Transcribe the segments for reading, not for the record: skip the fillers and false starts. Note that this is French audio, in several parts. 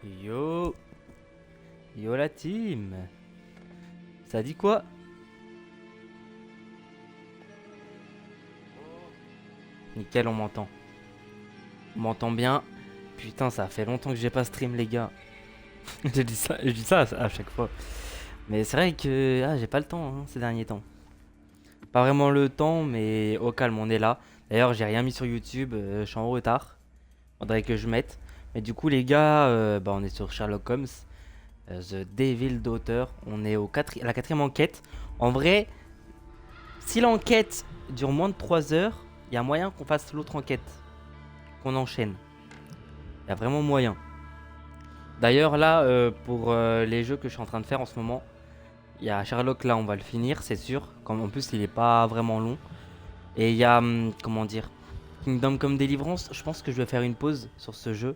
Yo, yo la team. Ça dit quoi? Nickel, on m'entend. On m'entend bien. Putain, ça fait longtemps que j'ai pas stream, les gars. Je dis ça à chaque fois. Mais c'est vrai que j'ai pas le temps ces derniers temps. Pas vraiment le temps, mais au calme, on est là. D'ailleurs, j'ai rien mis sur YouTube, je suis en retard. Faudrait que je mette. Mais du coup, les gars, on est sur Sherlock Holmes, The Devil Daughter. On est à la quatrième enquête. En vrai, si l'enquête dure moins de 3 heures, il y a moyen qu'on fasse l'autre enquête, qu'on enchaîne. Il y a vraiment moyen. D'ailleurs, là, pour les jeux que je suis en train de faire en ce moment, il y a Sherlock, là, on va le finir, c'est sûr. Comme, en plus, il est pas vraiment long. Et il y a, comment dire, Kingdom Come Deliverance. Je pense que je vais faire une pause sur ce jeu.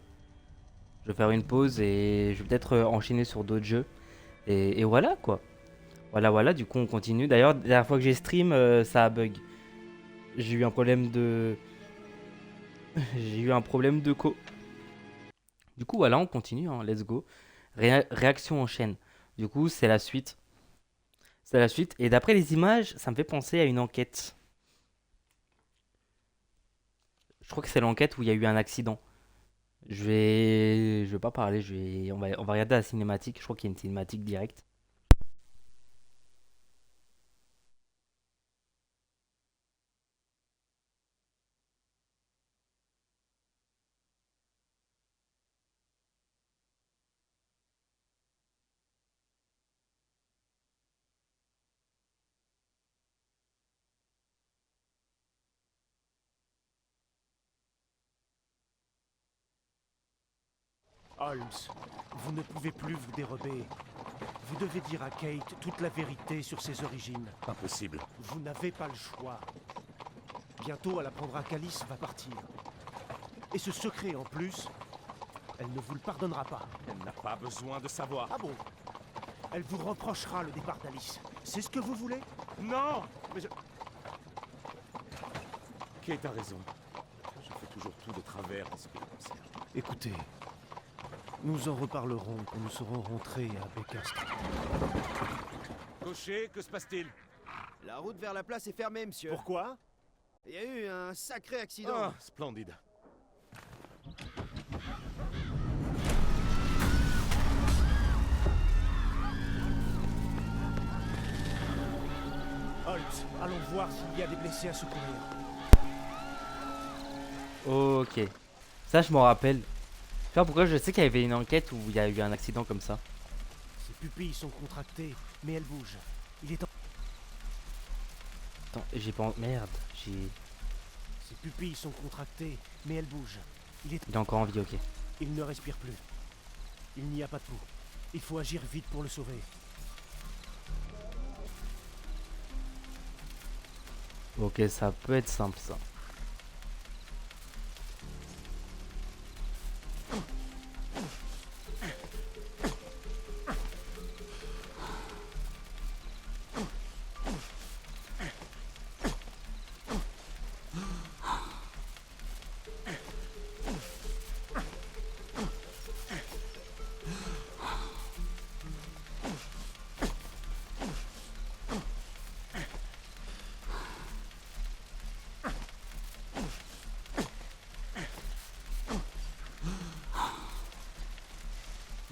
Je vais faire une pause et je vais peut-être enchaîner sur d'autres jeux. Et voilà, quoi. Voilà, du coup, on continue. D'ailleurs, la dernière fois que j'ai stream, ça a bug. J'ai eu un problème de... J'ai eu un problème de co. Du coup, voilà, on continue, hein, let's go. Réaction en chaîne. Du coup, c'est la suite. C'est la suite. Et d'après les images, ça me fait penser à une enquête. Je crois que c'est l'enquête où il y a eu un accident. Je vais pas parler, on va regarder la cinématique. Je crois qu'il y a une cinématique directe. Holmes, vous ne pouvez plus vous dérober. Vous devez dire à Kate toute la vérité sur ses origines. Impossible. Vous n'avez pas le choix. Bientôt, elle apprendra qu'Alice va partir. Et ce secret, en plus, elle ne vous le pardonnera pas. Elle n'a pas besoin de savoir. Ah bon? Elle vous reprochera le départ d'Alice. C'est ce que vous voulez? Non. Mais je... Kate a raison. Je fais toujours tout de travers en ce qui le concerne. Écoutez, nous en reparlerons quand nous serons rentrés à Baker Street. Cocher, que se passe-t-il? La route vers la place est fermée, monsieur. Pourquoi? Il y a eu un sacré accident. Ah, splendide. Holmes, allons voir s'il y a des blessés à secourir. Ok. Ça, je m'en rappelle. Tu vois pourquoi je sais qu'il y avait une enquête où il y a eu un accident comme ça. Ses pupilles sont contractées, mais elles bougent. Il est en... Attends, j'ai pas... Merde, j'ai... Ses pupilles sont contractées, mais elles bougent. Il est encore en vie, ok. Il ne respire plus. Il n'y a pas de pouls. Il faut agir vite pour le sauver. Ok, ça peut être simple, ça.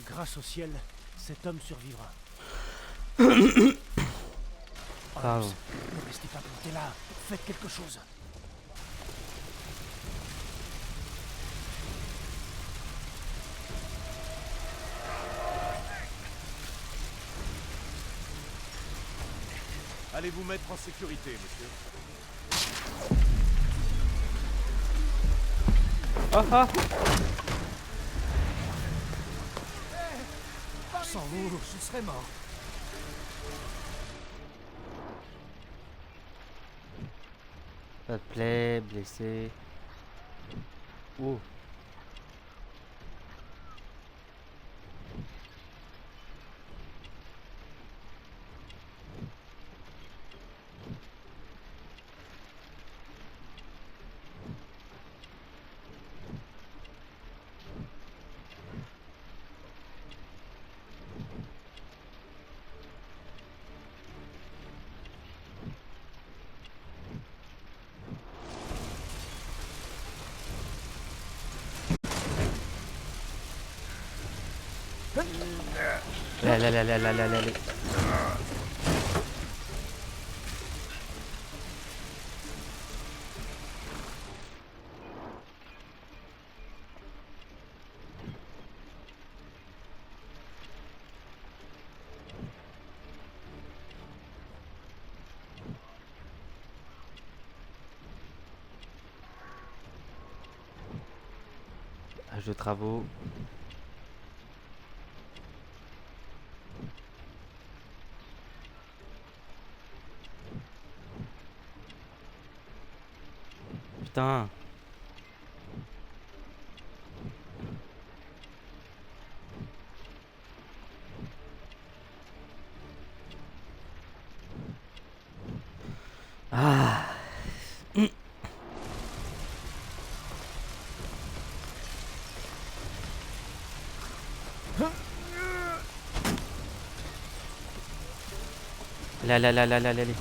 Grâce au ciel, cet homme survivra. Bravo. Holmes, ne restez pas planté là. Faites quelque chose. Allez vous mettre en sécurité, monsieur. Ah ah. Sans vous, je serais mort. Pas de plaie, blessé. Oh. Allez, allez, allez, allez, allez, allez, allez. Âge de travaux. Putain. Ah. Allez, allez, allez, allez, allez, allez.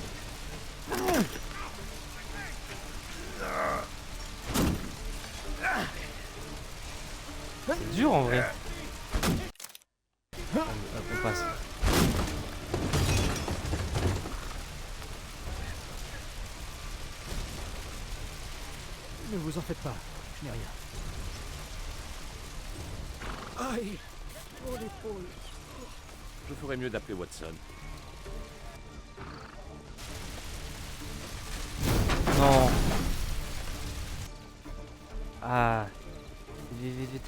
C'est dur en vrai. Hop, on passe. Ne vous en faites pas, je n'ai rien. Aïe, mon épaule. Je ferais mieux d'appeler Watson. Non. Ah. Vite, vite, vite.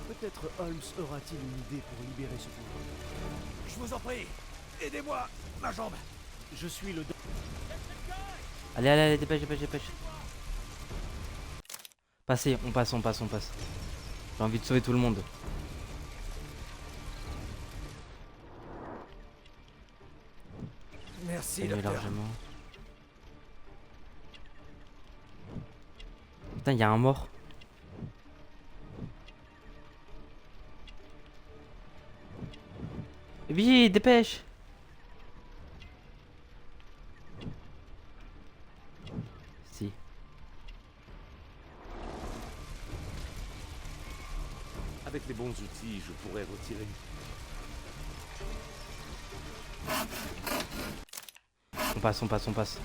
Peut-être Holmes aura-t-il une idée pour libérer ce pauvre. Je vous en prie, aidez-moi, ma jambe. Je suis le... Allez, allez, allez, dépêche, dépêche, dépêche. Passez, on passe, on passe, on passe. J'ai envie de sauver tout le monde. Merci, C'est mieux docteur. largement. Putain, il y a un mort. Vite, dépêche. Si. Avec les bons outils, je pourrais retirer. On passe, on passe, on passe.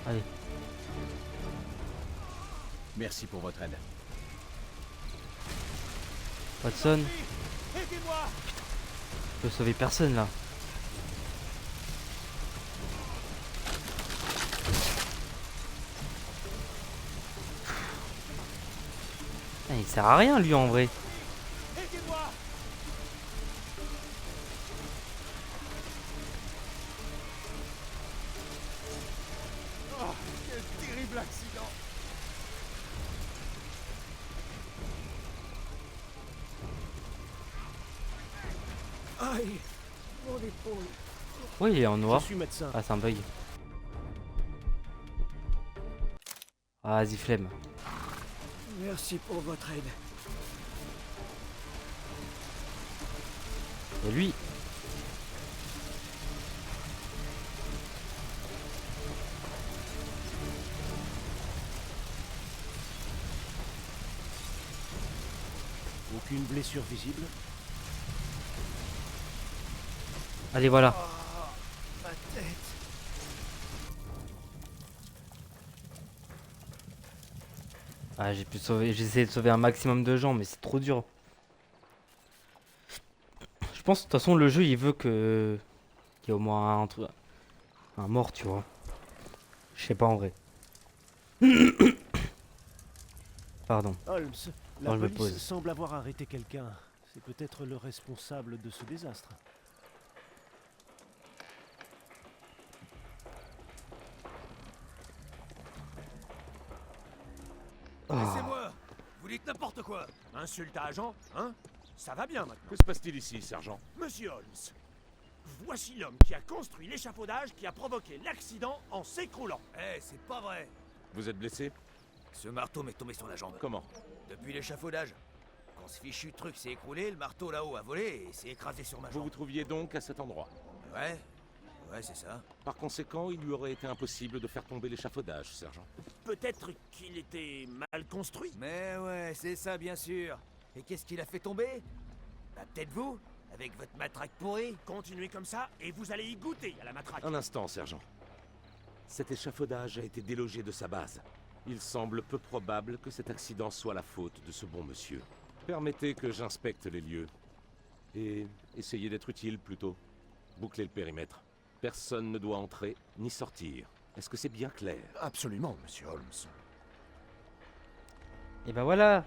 Allez. Merci pour votre aide. Watson, Aidez-moi! je peux sauver personne là. Ah, il sert à rien lui en vrai. Aidez-moi! Oh, quel terrible accident! Aïe, mon épaule. Oui, il est en noir. Je suis médecin. Ah, c'est un bug. Ah, vas-y, flemme. Merci pour votre aide. Et lui. Aucune blessure visible. Allez, voilà. Ma tête. Ah, j'ai pu sauver. J'ai essayé de sauver un maximum de gens, mais c'est trop dur. Je pense, de toute façon, le jeu, il veut que qu'il y ait au moins un mort, tu vois. Je sais pas en vrai. Pardon. Holmes, la Non, je me police pose. semble avoir arrêté quelqu'un. C'est peut-être le responsable de ce désastre. Laissez-moi. Vous dites n'importe quoi. Insulte à agent, hein? Ça va bien maintenant. Que se passe-t-il ici, sergent? Monsieur Holmes, voici l'homme qui a construit l'échafaudage qui a provoqué l'accident en s'écroulant. Eh, c'est pas vrai. Vous êtes blessé? Ce marteau m'est tombé sur la jambe. Comment? Depuis l'échafaudage. Quand ce fichu truc s'est écroulé, le marteau là-haut a volé et s'est écrasé sur ma Vous jambe. vous trouviez donc à cet endroit? Ouais. Ouais, c'est ça. Par conséquent, il lui aurait été impossible de faire tomber l'échafaudage, sergent. Peut-être qu'il était mal construit. Mais ouais, c'est ça, bien sûr. Et qu'est-ce qu'il a fait tomber? Bah, peut-être vous, avec votre matraque pourrie. Continuez comme ça et vous allez y goûter à la matraque. Un instant, sergent. Cet échafaudage a été délogé de sa base. Il semble peu probable que cet accident soit la faute de ce bon monsieur. Permettez que j'inspecte les lieux. Et essayez d'être utile, plutôt. Bouclez le périmètre. Personne ne doit entrer ni sortir. Est-ce que c'est bien clair? Absolument, monsieur Holmes. Et bah voilà.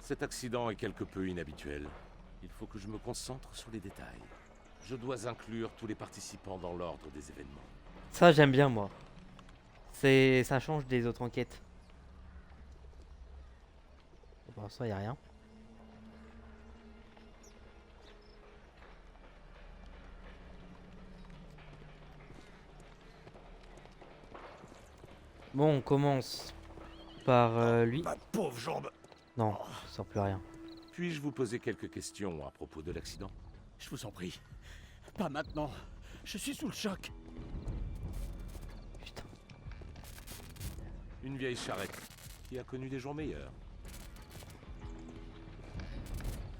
Cet accident est quelque peu inhabituel. Il faut que je me concentre sur les détails. Je dois inclure tous les participants dans l'ordre des événements. Ça, j'aime bien, moi. Ça change des autres enquêtes. Pour l'instant, y a rien. Bon, on commence par lui. Ma pauvre jambe. Non, je sors plus rien. Puis-je vous poser quelques questions à propos de l'accident? Je vous en prie. Pas maintenant. Je suis sous le choc. Putain. Une vieille charrette qui a connu des jours meilleurs.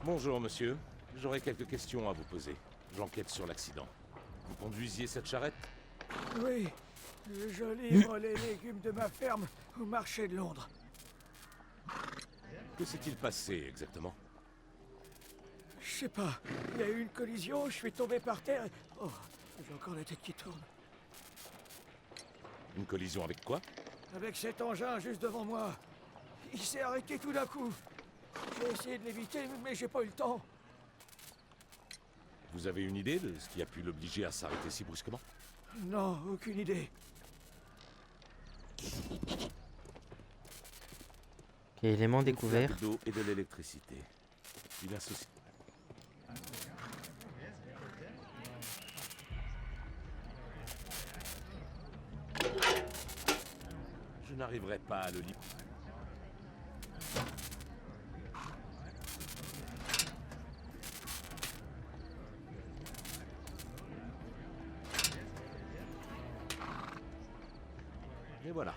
Bonjour, monsieur. J'aurais quelques questions à vous poser. J'enquête sur l'accident. Vous conduisiez cette charrette? Oui, je livre les légumes de ma ferme au marché de Londres. Que s'est-il passé exactement? Je sais pas, il y a eu une collision, je suis tombé par terre et... Oh, j'ai encore la tête qui tourne. Une collision avec quoi? Avec cet engin juste devant moi. Il s'est arrêté tout d'un coup. J'ai essayé de l'éviter, mais j'ai pas eu le temps. Vous avez une idée de ce qui a pu l'obliger à s'arrêter si brusquement? Non, aucune idée. Ok, élément Une découvert. flaque d'eau et de l'électricité. Il associe. Je n'arriverai pas à le lire. Et voilà.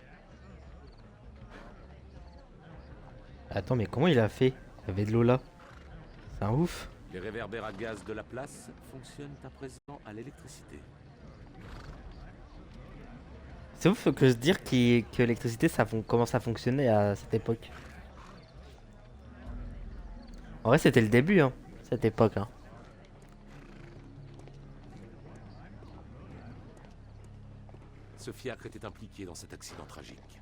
Attends, mais comment il a fait? Il y avait de l'eau là. C'est un ouf. Les réverbères à gaz de la place fonctionnent à présent à l'électricité. C'est ouf que se dire que l'électricité commence à fonctionner à cette époque. En vrai, c'était le début, hein, cette époque. Hein. Ce fiacre était impliqué dans cet accident tragique.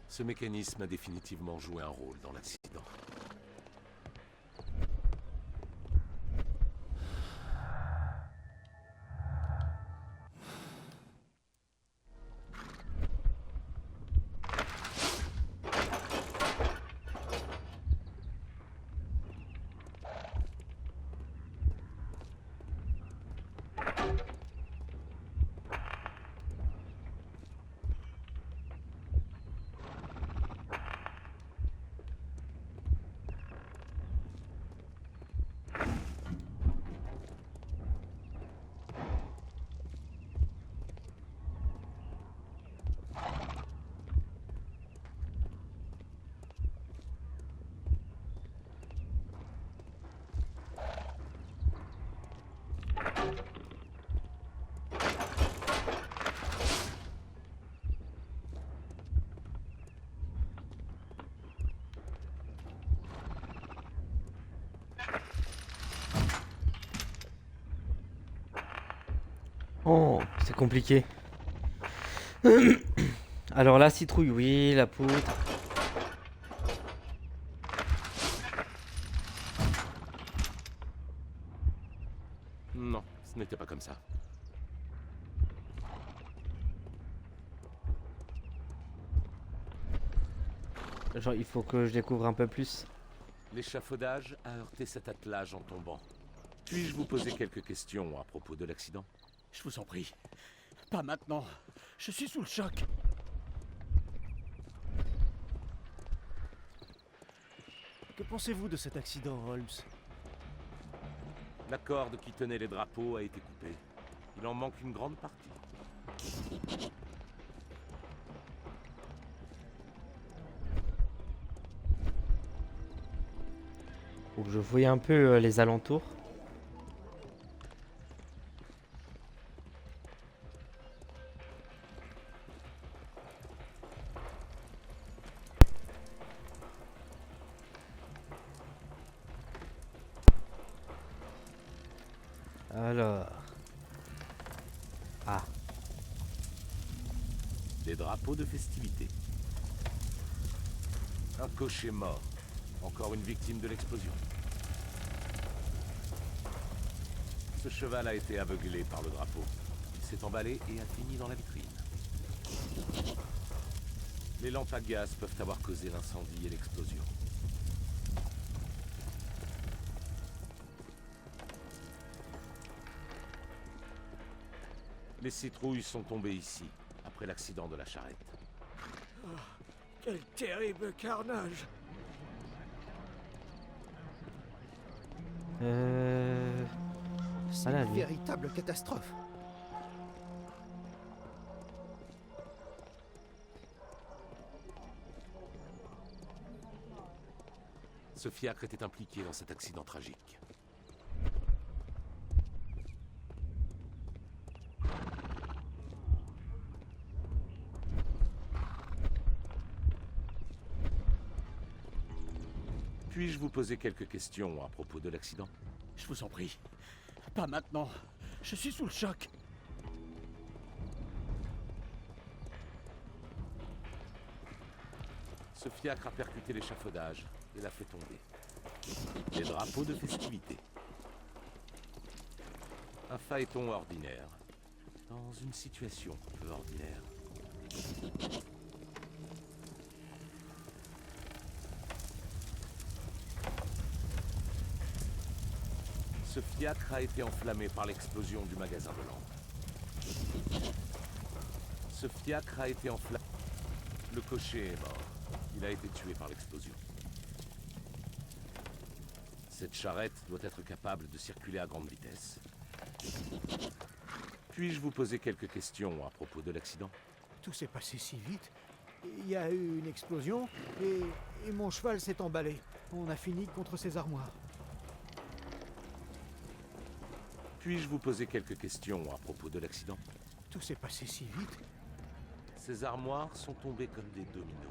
Ce mécanisme a définitivement joué un rôle dans l'accident. Oh, c'est compliqué. Alors la citrouille, oui, la poudre. Non, ce n'était pas comme ça. Genre, il faut que je découvre un peu plus. L'échafaudage a heurté cet attelage en tombant. Puis-je vous poser quelques questions à propos de l'accident? Je vous en prie. Pas maintenant. Je suis sous le choc. Que pensez-vous de cet accident, Holmes? La corde qui tenait les drapeaux a été coupée. Il en manque une grande partie. Faut que je fouille un peu les alentours. Alors. Ah, Des drapeaux de festivité. Un cocher mort. Encore une victime de l'explosion. Ce cheval a été aveuglé par le drapeau. Il s'est emballé et a fini dans la vitrine. Les lampes à gaz peuvent avoir causé l'incendie et l'explosion. Les citrouilles sont tombées ici, après l'accident de la charrette. Quel terrible carnage! C'est Voilà, une lui. véritable catastrophe. Ce fiacre était impliqué dans cet accident tragique. Puis-je vous poser quelques questions à propos de l'accident? Je vous en prie. Pas maintenant. Je suis sous le choc. Ce fiacre a percuté l'échafaudage et l'a fait tomber. Des drapeaux de festivité. Un phaéton ordinaire. Dans une situation peu ordinaire. Ce fiacre a été enflammé par l'explosion du magasin de lampes. Ce fiacre a été enflammé. Le cocher est mort. Il a été tué par l'explosion. Cette charrette doit être capable de circuler à grande vitesse. Puis-je vous poser quelques questions à propos de l'accident? Tout s'est passé si vite. Il y a eu une explosion et mon cheval s'est emballé. On a fini contre ses armoires. Puis-je vous poser quelques questions à propos de l'accident? Tout s'est passé si vite. Ces armoires sont tombées comme des dominos.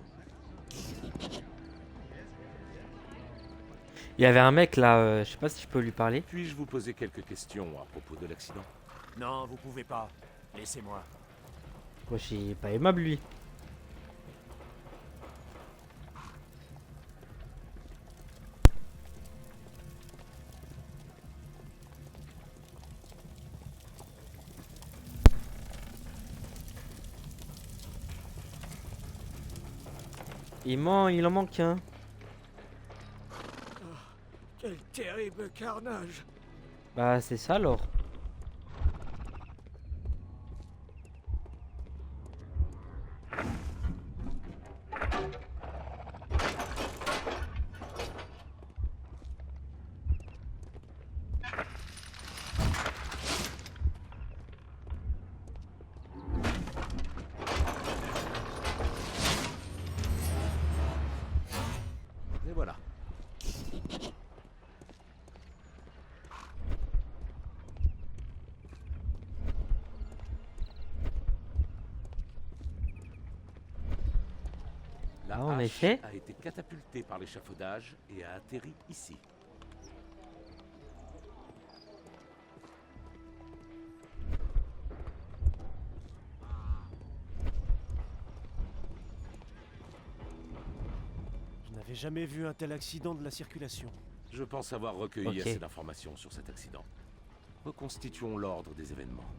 il y avait un mec là, je sais pas si je peux lui parler. Puis-je vous poser quelques questions à propos de l'accident? Non, vous pouvez pas. Laissez-moi. Wesh, il est pas aimable lui. Il en manque un. Quel terrible carnage! Bah c'est ça alors. Et voilà. La Ah, en hache effet. a été catapultée par l'échafaudage et a atterri ici. Je n'avais jamais vu un tel accident de la circulation. Je pense avoir recueilli Ok. assez d'informations sur cet accident. Reconstituons l'ordre des événements.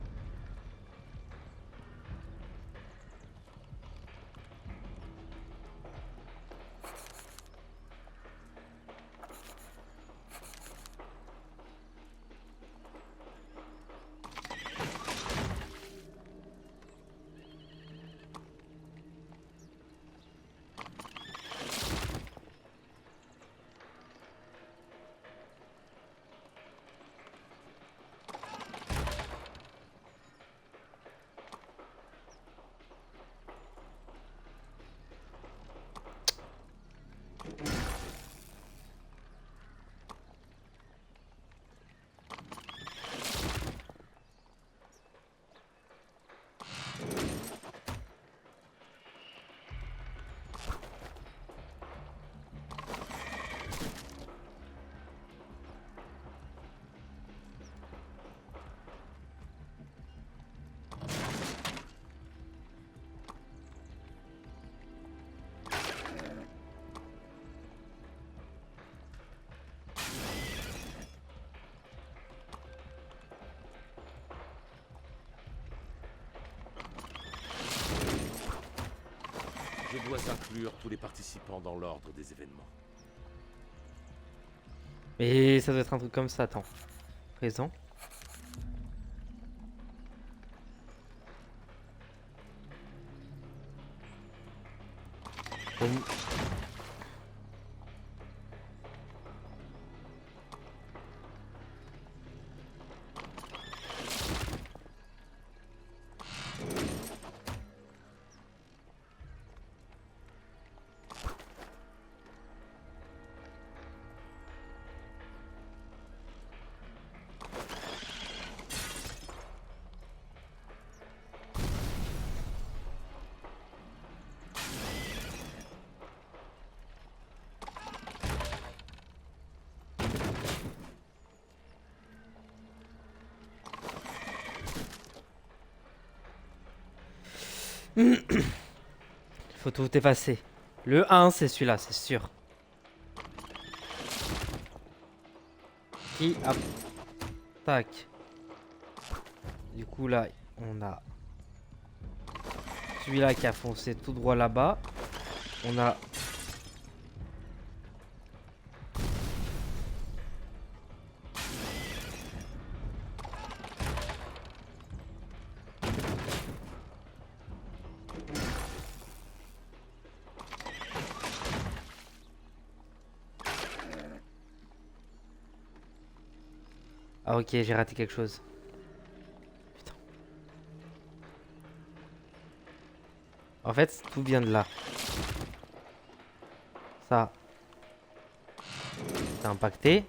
Je dois inclure tous les participants dans l'ordre des événements. Mais ça doit être un truc comme ça, attends. Présent. Bon. Faut tout effacer. Le 1, c'est celui-là, c'est sûr. Qui attaque. Du coup, là, on a celui-là qui a foncé tout droit là-bas. On a... Ah ok, j'ai raté quelque chose. Putain. En fait, tout vient de là. Ça. C'est impacté.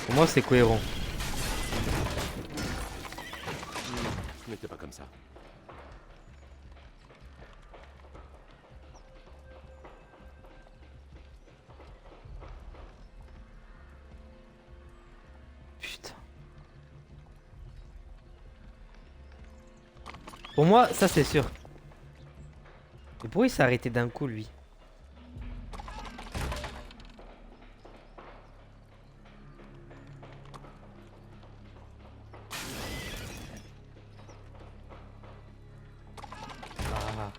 Pour moi, c'est cohérent. Non, ce n'était pas comme ça. Putain. Pour moi, ça c'est sûr. Mais pourquoi il s'est arrêté d'un coup, lui? Ah.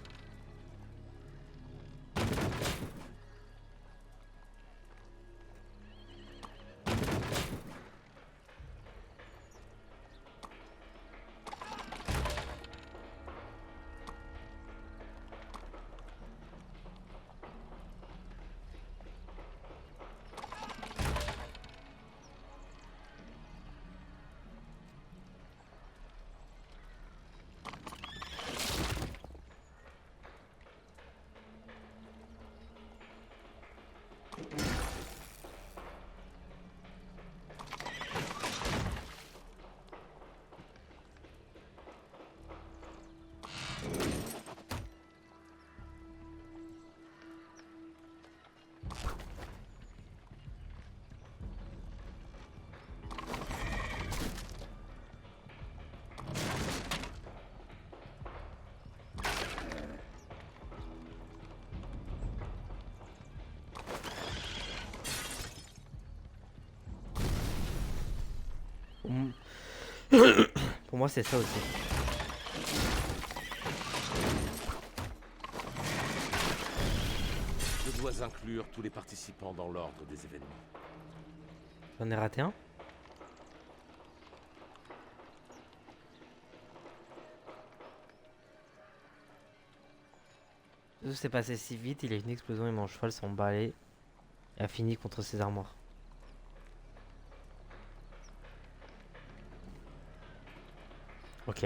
Mm. Pour moi, c'est ça aussi. Je dois inclure tous les participants dans l'ordre des événements. J'en ai raté un. Tout s'est passé si vite, il a eu une explosion et mon cheval s'est emballé et a fini contre ses armoires. Ok.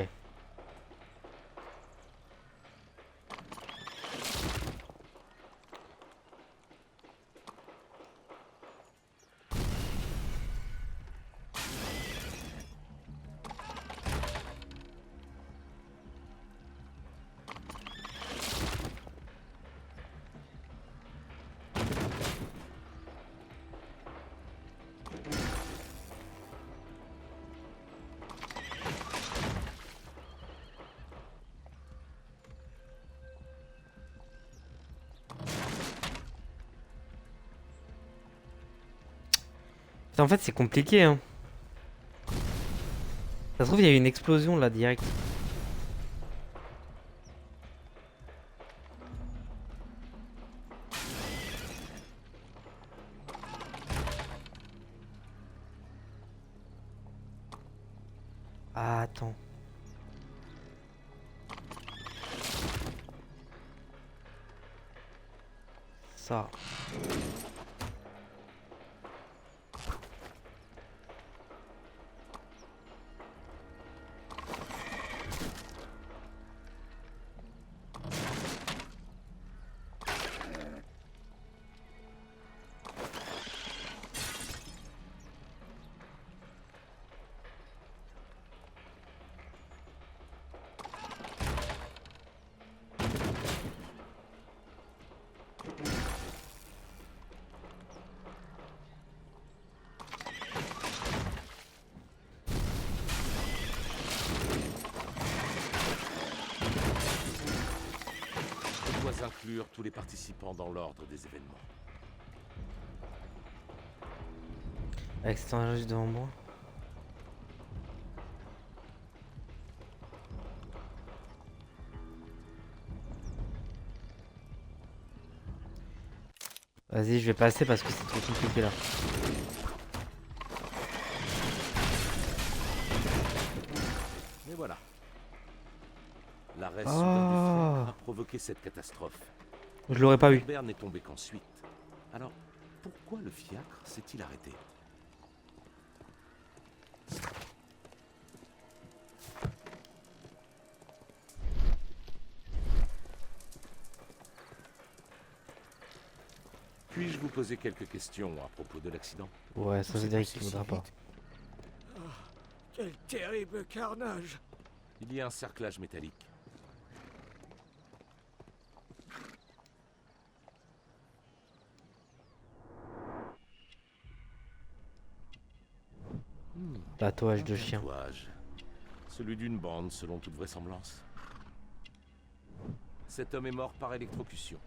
En fait, c'est compliqué, hein. Ça se trouve, il y a eu une explosion là, direct. Ah, attends. Ça. Je dois inclure tous les participants dans l'ordre des événements. Avec cet engin juste devant moi. Vas-y, je vais passer parce que c'est trop compliqué là. Mais voilà. L'arrêt Oh. soudain du frère a provoqué cette catastrophe. Je l'aurais pas eu. Herbert n'est tombé qu'ensuite. Alors, pourquoi le fiacre s'est-il arrêté? Puis-je vous poser quelques questions à propos de l'accident? Ouais, ça veut dire qu'il voudra pas. Quel terrible carnage! Il y a un cerclage métallique. Tatouage de Un chien. tatouage. Celui d'une bande, selon toute vraisemblance. Cet homme est mort par électrocution,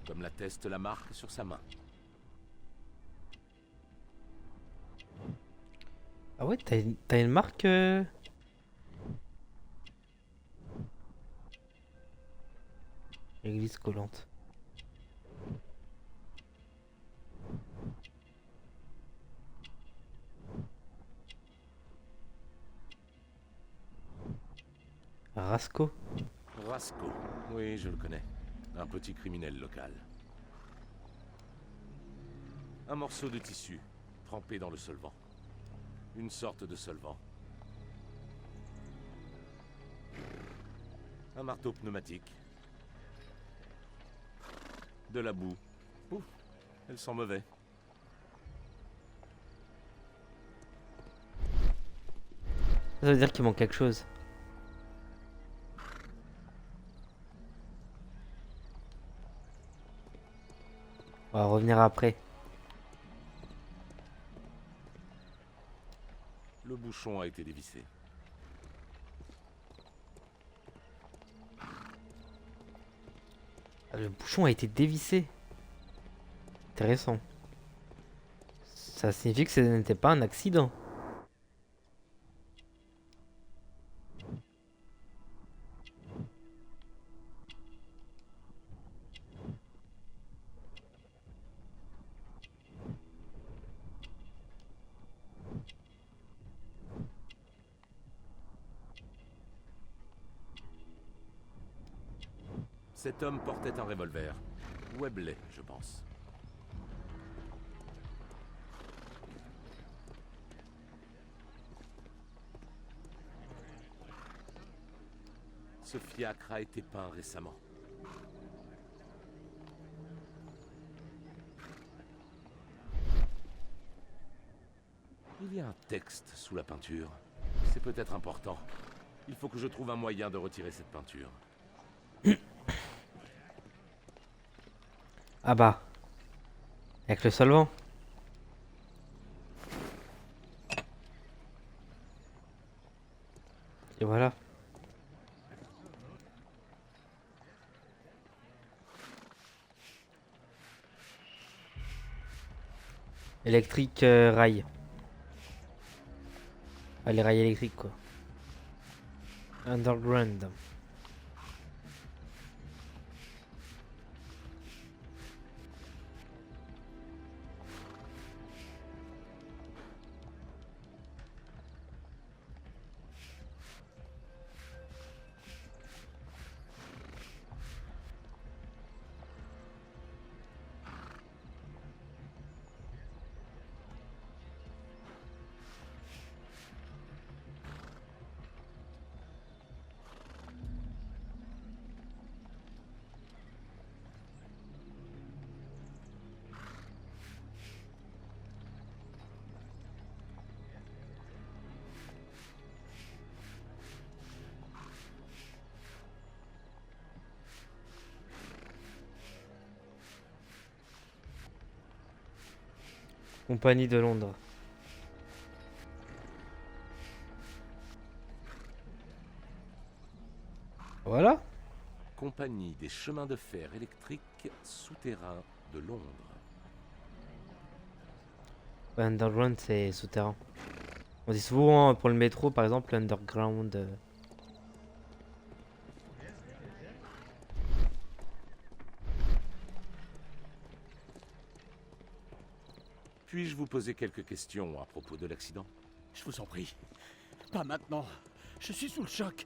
comme l'atteste la marque sur sa main. Ah ouais, t'as une marque Église collante. Rasco. Rasco. Oui, je le connais. Un petit criminel local. Un morceau de tissu, trempé dans le solvant. Une sorte de solvant. Un marteau pneumatique. De la boue. Ouf, elle sent mauvais. Ça veut dire qu'il manque quelque chose. On va revenir après. Le bouchon a été dévissé. Ah, le bouchon a été dévissé. Intéressant. Ça signifie que ce n'était pas un accident. Cet homme portait un revolver. Webley, je pense. Ce fiacre a été peint récemment. Il y a un texte sous la peinture. C'est peut-être important. Il faut que je trouve un moyen de retirer cette peinture. Ah bah. Avec le solvant. Et voilà. Électrique rail. Ah, les rails électriques quoi. Underground. Compagnie de Londres. Voilà. Compagnie des chemins de fer électriques souterrains de Londres. Ouais, underground c'est souterrain. On dit souvent pour le métro par exemple underground. Puis-je vous poser quelques questions à propos de l'accident? Je vous en prie. Pas maintenant. Je suis sous le choc.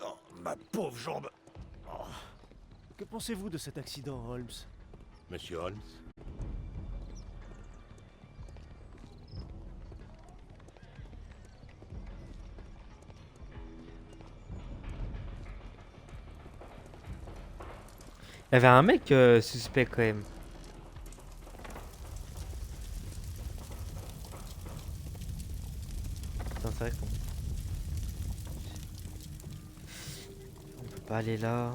Oh, ma pauvre jambe. Oh. Que pensez-vous de cet accident, Holmes? Monsieur Holmes? Il y avait un mec suspect quand même. Putain, c'est vrai qu'on peut pas aller là.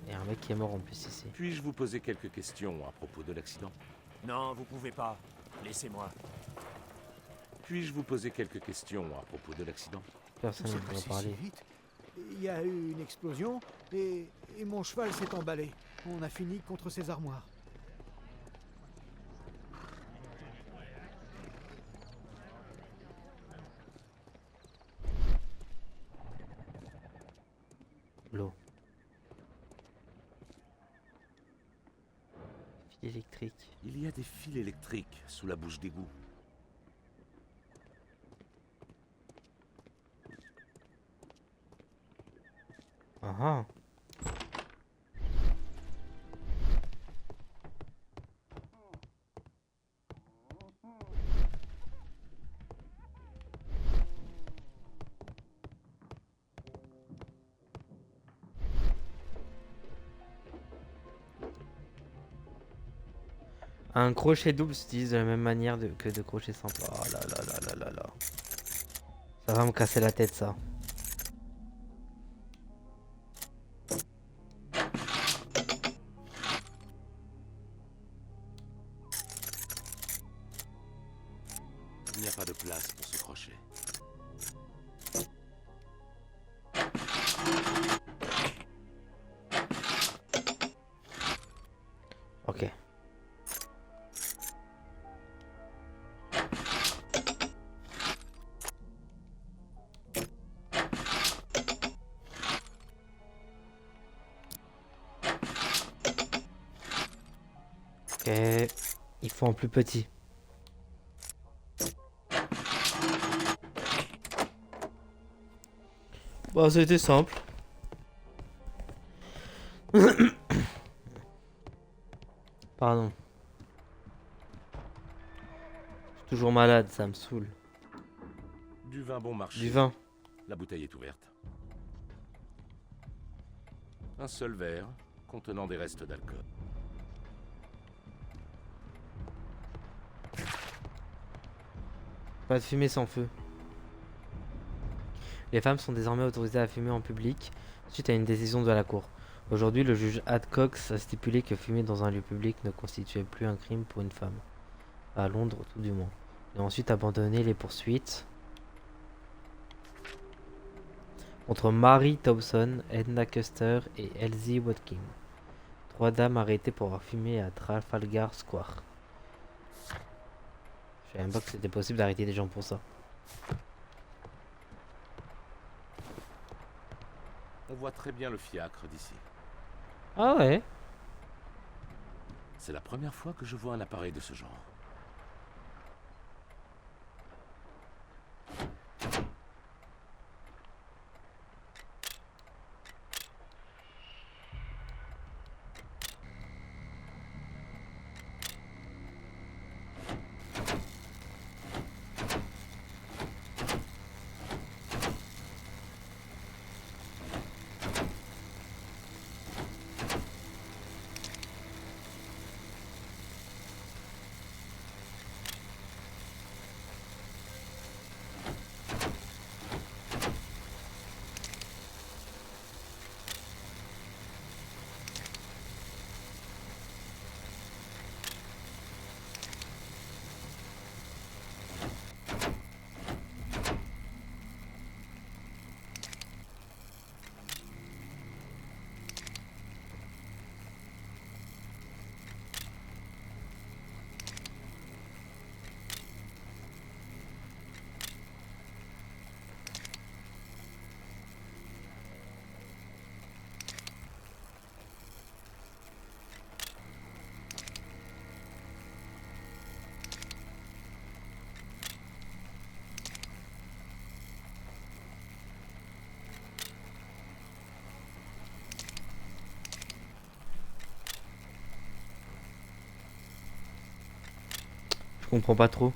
Il y a un mec qui est mort en plus ici. Puis-je vous poser quelques questions à propos de l'accident? Non, vous pouvez pas. Laissez-moi. Puis-je vous poser quelques questions à propos de l'accident? Personne ne C'est peut en passé si parler. vite. Il y a eu une explosion et mon cheval s'est emballé. On a fini contre ses armoires. L'eau. Fil électrique. Il y a des fils électriques sous la bouche d'égout. Ah ah. Un crochet double s'utilise de la même manière que de crochet simple. Oh là là là là là là. Ça va me casser la tête ça. Il n'y a pas de place pour ce crochet. Ok. Ok. Il faut en plus petit. Bon, c'était simple. Pardon. Je suis toujours malade, ça me saoule. Du vin bon marché. Du vin. La bouteille est ouverte. Un seul verre contenant des restes d'alcool. Pas de fumée sans feu. Les femmes sont désormais autorisées à fumer en public suite à une décision de la Cour. Aujourd'hui, le juge Adcox a stipulé que fumer dans un lieu public ne constituait plus un crime pour une femme. À Londres, tout du moins. Il a ensuite abandonné les poursuites contre Mary Thompson, Edna Custer et Elsie Watkin. 3 dames arrêtées pour avoir fumé à Trafalgar Square. Je savais même pas que c'était possible d'arrêter des gens pour ça. voit très bien le fiacre d'ici. Ah ouais. C'est la première fois que je vois un appareil de ce genre. Je comprends pas trop.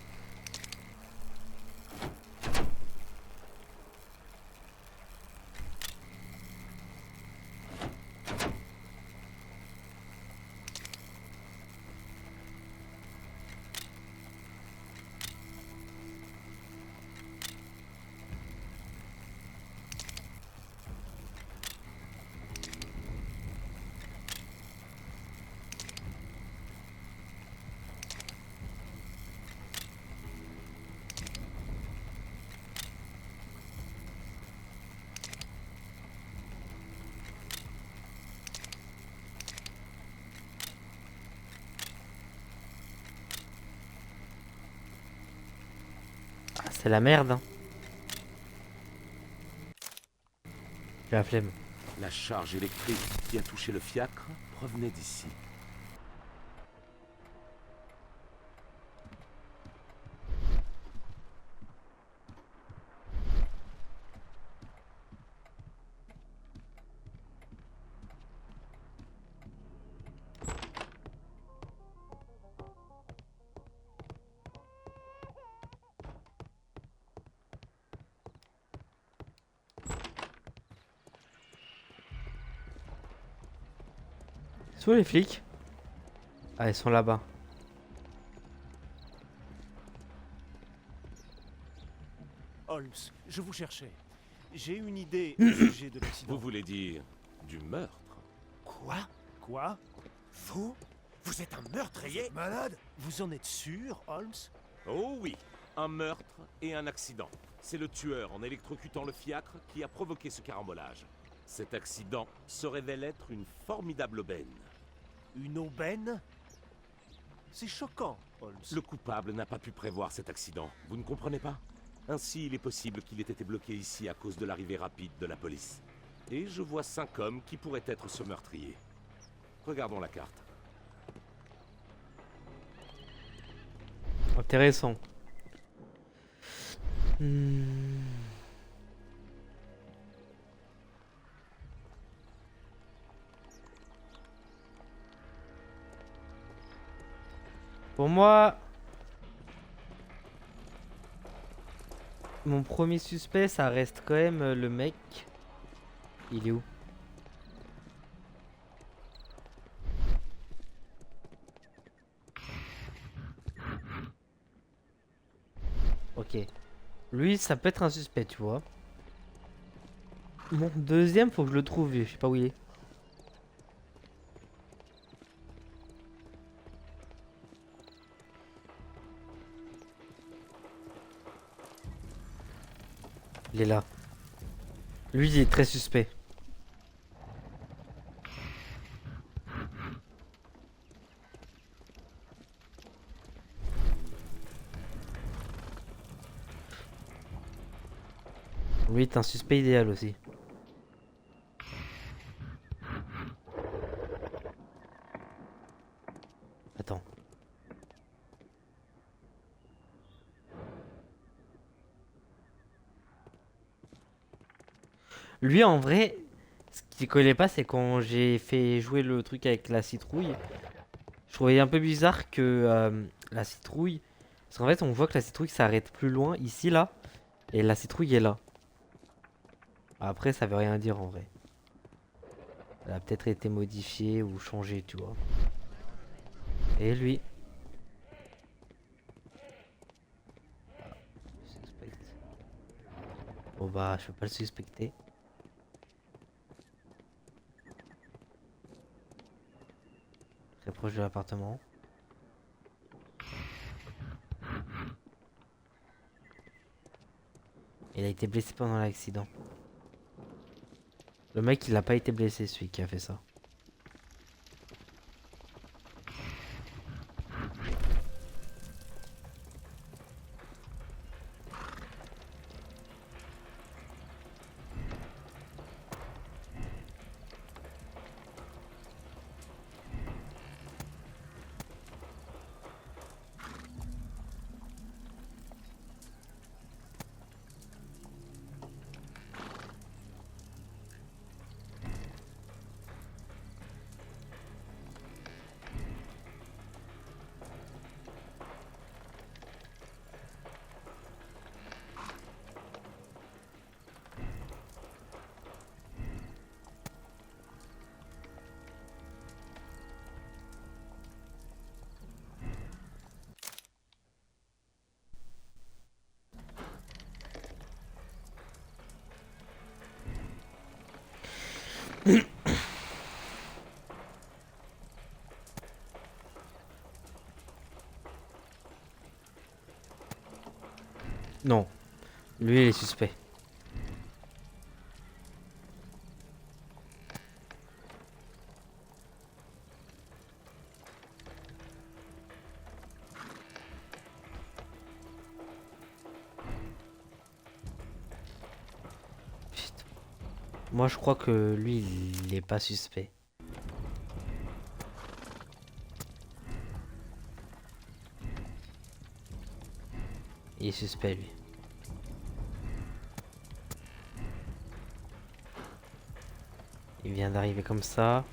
Ah, c'est la merde, hein. J'ai la flemme. La charge électrique qui a touché le fiacre provenait d'ici. Sont où les flics? Ah, ils sont là-bas. Holmes, je vous cherchais. J'ai une idée au sujet de l'accident. Vous voulez dire du meurtre? Quoi? Quoi? Vous? Vous êtes un meurtrier? Malade? Vous en êtes sûr, Holmes? Oh oui, un meurtre et un accident. C'est le tueur, en électrocutant le fiacre, qui a provoqué ce carambolage. Cet accident se révèle être une formidable aubaine. Une aubaine? C'est choquant, Holmes. Le coupable n'a pas pu prévoir cet accident, vous ne comprenez pas? Ainsi, il est possible qu'il ait été bloqué ici à cause de l'arrivée rapide de la police. Et je vois 5 hommes qui pourraient être ce meurtrier. Regardons la carte. Intéressant. Pour moi, mon premier suspect, ça reste quand même le mec. Il est où? Ok. Lui, ça peut être un suspect, tu vois. Mon deuxième, faut que je le trouve, je sais pas où il est. Il est là. Lui, il est très suspect. Lui est un suspect idéal aussi. Attends. Lui, en vrai, ce qu'il collait pas, c'est quand j'ai fait jouer le truc avec la citrouille. Je trouvais un peu bizarre que la citrouille. Parce qu'en fait, on voit que la citrouille s'arrête plus loin, ici, là. Et la citrouille est là. Après, ça veut rien dire en vrai. Elle a peut-être été modifiée ou changée, tu vois. Et lui. Suspect. Bon bah, je peux pas le suspecter. Très proche de l'appartement. Il a été blessé pendant l'accident. Le mec, il a pas été blessé, celui qui a fait ça. Non. Lui, il est suspect. Putain. Moi, je crois que lui, il est pas suspect. Il est suspect, lui. Il vient d'arriver comme ça.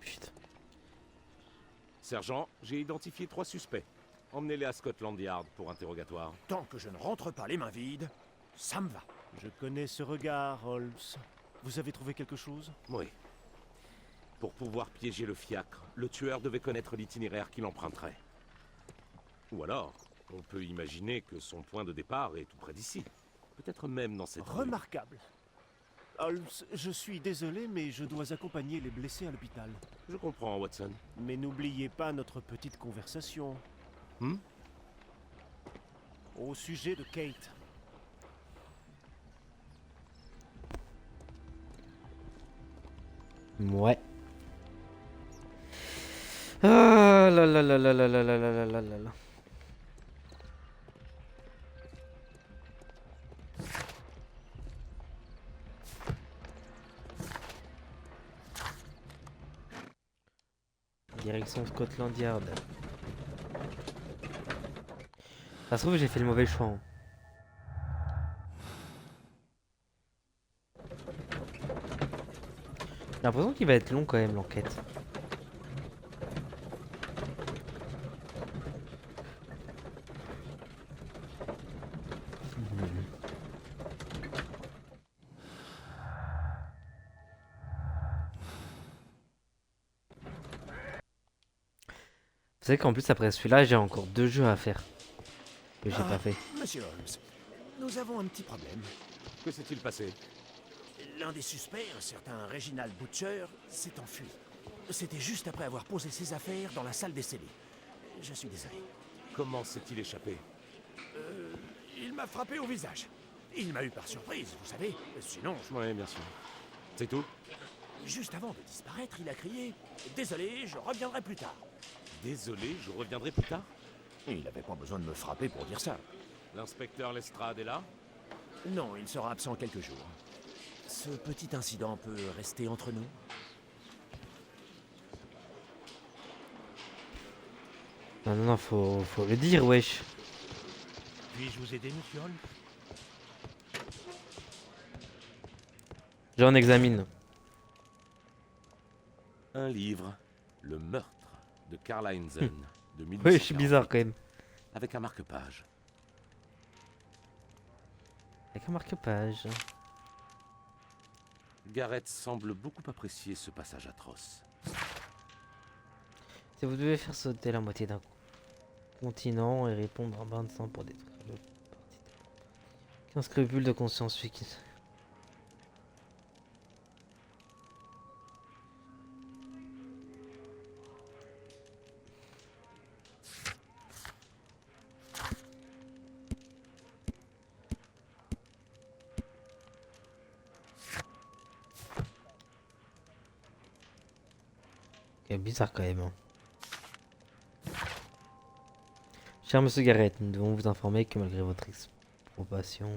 Putain. Sergent, j'ai identifié 3 suspects. Emmenez-les à Scotland Yard pour interrogatoire. Tant que je ne rentre pas les mains vides, ça me va. Je connais ce regard, Holmes. Vous avez trouvé quelque chose? Oui. Pour pouvoir piéger le fiacre, le tueur devait connaître l'itinéraire qu'il emprunterait. Ou alors, on peut imaginer que son point de départ est tout près d'ici. Peut-être même dans cette rue. Remarquable. Holmes, je suis désolé, mais je dois accompagner les blessés à l'hôpital. Je comprends, Watson. Mais n'oubliez pas notre petite conversation. Au sujet de Kate. Ouais. Ah là là là là là là là là là là là. Direction Scotland Yard. Ça se trouve, j'ai fait le mauvais choix, hein. J'ai l'impression qu'il va être long quand même l'enquête. Vous savez qu'en plus après celui-là, j'ai encore 2 jeux à faire que j'ai pas fait. Monsieur Holmes, nous avons un petit problème. Que s'est-il passé? L'un des suspects, un certain Reginald Butcher, s'est enfui. C'était juste après avoir posé ses affaires dans la salle des scellés. Je suis désolé. Comment s'est-il échappé? Il m'a frappé au visage. Il m'a eu par surprise, vous savez. Sinon, Oui, bien sûr. C'est tout? juste avant de disparaître, il a crié « Désolé, je reviendrai plus tard ». Désolé, je reviendrai plus tard. Il n'avait pas besoin de me frapper pour dire ça. L'inspecteur Lestrade est là? Non, il sera absent quelques jours. Ce petit incident peut rester entre nous? Non, non, non, faut le dire, wesh. Puis-je vous aider, monsieur Holmes? J'en examine. Un livre, Le meurtre de Karl Heinzen, de Oui, je suis 1848, bizarre quand même. avec un marque-page. Avec un marque-page. Garrett semble beaucoup apprécier ce passage atroce. Si vous devez faire sauter la moitié d'un continent et répondre en bain de sang pour détruire le parti. Qu'un scrupule de conscience fixe. C'est bizarre quand même. Hein. Cher monsieur Garrett, nous devons vous informer que malgré votre expropriation...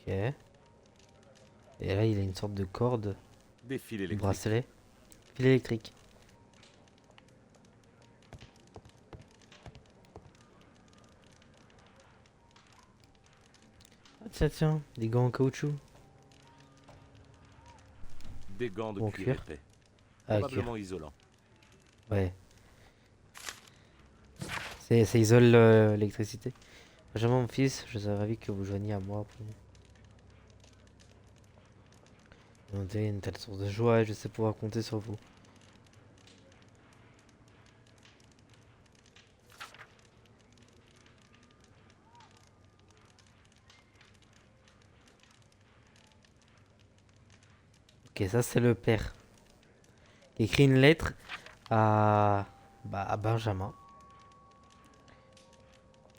Ok. Et là, il a une sorte de corde, Des fils un électriques. bracelet, fil électrique. Ah, tiens, tiens, des gants en caoutchouc. Des gants de En cuir cuir. épais. Ah, ok. Probablement isolants. Ouais. Ça isole l'électricité. Benjamin, mon fils, je serais ravi que vous joigniez à moi pour me donner une telle source de joie et je sais pouvoir compter sur vous. Ok, ça c'est le père. Il écrit une lettre à Benjamin.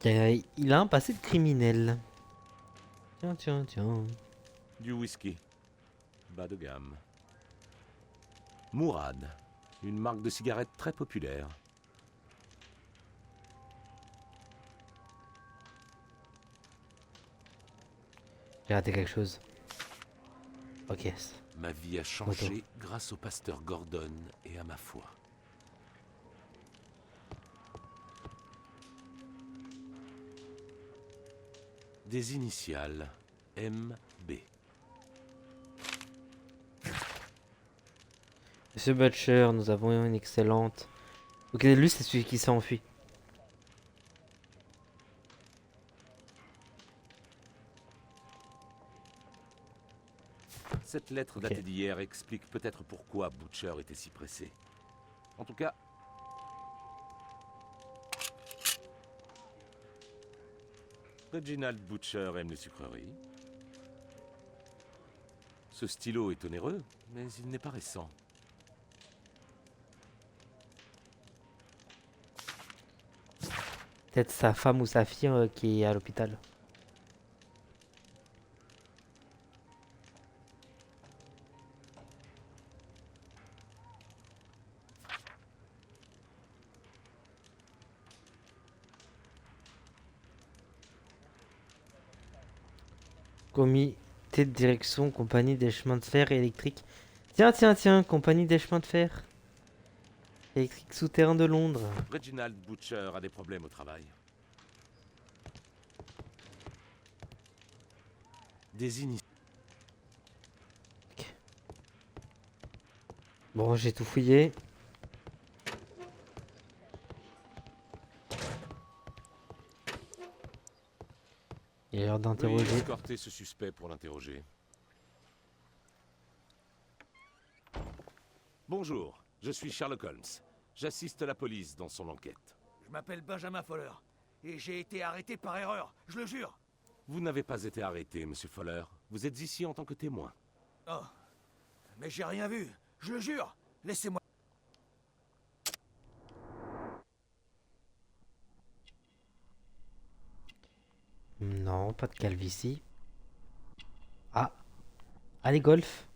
Il a un passé de criminel. Tiens, tiens, tiens. Du whisky. Bas de gamme. Mourad. Une marque de cigarette très populaire. J'ai raté quelque chose. Ok. Ma vie a changé grâce au pasteur Gordon et à ma foi. Des initiales. MB. Monsieur Butcher, nous avons une excellente... Ok, lui c'est celui qui s'est enfui. Cette lettre Ok. datée d'hier explique peut-être pourquoi Butcher était si pressé. En tout cas... Reginald Butcher aime les sucreries. Ce stylo est onéreux, mais il n'est pas récent. Peut-être sa femme ou sa fille qui est à l'hôpital. Comité de direction, compagnie des chemins de fer électriques. Tiens, tiens, tiens, compagnie des chemins de fer électriques souterrains de Londres. Reginald Butcher a des problèmes au travail. Des initiales. Bon, j'ai tout fouillé. Il a l'air Veuillez d'interroger. escorter ce suspect pour l'interroger. Bonjour, je suis Sherlock Holmes. J'assiste la police dans son enquête. Je m'appelle Benjamin Fowler. Et j'ai été arrêté par erreur, je le jure. Vous n'avez pas été arrêté, monsieur Fowler. Vous êtes ici en tant que témoin. Oh. Mais j'ai rien vu, je le jure. Laissez-moi. Non, pas de calvitie. Ah, allez, golf.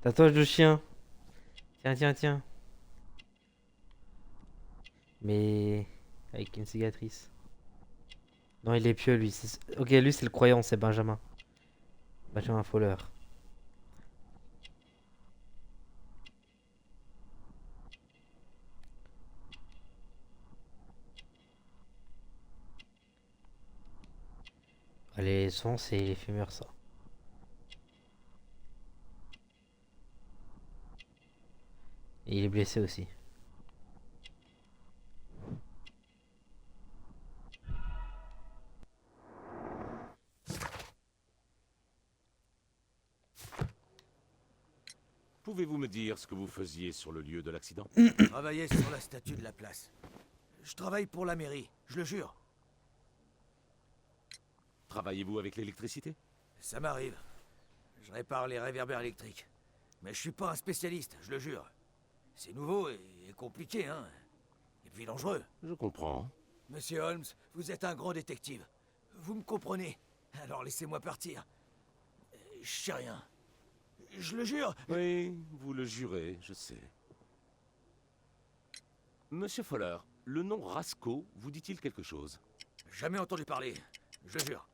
Tatouage de chien. Tiens, tiens, tiens. Mais avec une cicatrice. Non, il est pieux, lui. Ok, lui, c'est le croyant, c'est Benjamin. Benjamin Fowler. Les sons, c'est les fumeurs, ça. Et il est blessé aussi. Pouvez-vous me dire ce que vous faisiez sur le lieu de l'accident? Je travaillais sur la statue de la place. Je travaille pour la mairie, je le jure. Travaillez-vous avec l'électricité? Ça m'arrive. Je répare les réverbères électriques. Mais je suis pas un spécialiste, je le jure. C'est nouveau et compliqué, hein. Et puis dangereux. Je comprends. Monsieur Holmes, vous êtes un grand détective. Vous me comprenez. Alors laissez-moi partir. Je sais rien. Je le jure. Oui, vous le jurez, je sais. Monsieur Fowler, le nom Rasco vous dit-il quelque chose? Jamais entendu parler. Je le jure.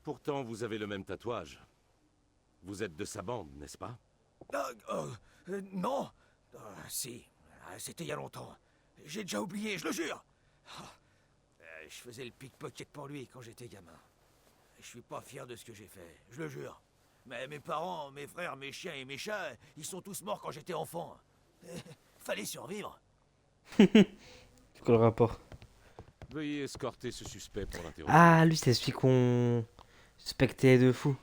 Pourtant, vous avez le même tatouage. Vous êtes de sa bande, n'est-ce pas? Non. Si. C'était il y a longtemps. J'ai déjà oublié, je le jure. Je faisais le pickpocket pour lui quand j'étais gamin. Je suis pas fier de ce que j'ai fait, je le jure. Mais mes parents, mes frères, mes chiens et mes chats, ils sont tous morts quand j'étais enfant. Fallait survivre. C'est quoi le rapport? Veuillez escorter ce suspect pour l'interroger. Ah, lui, c'est celui qu'on suspectait de fou.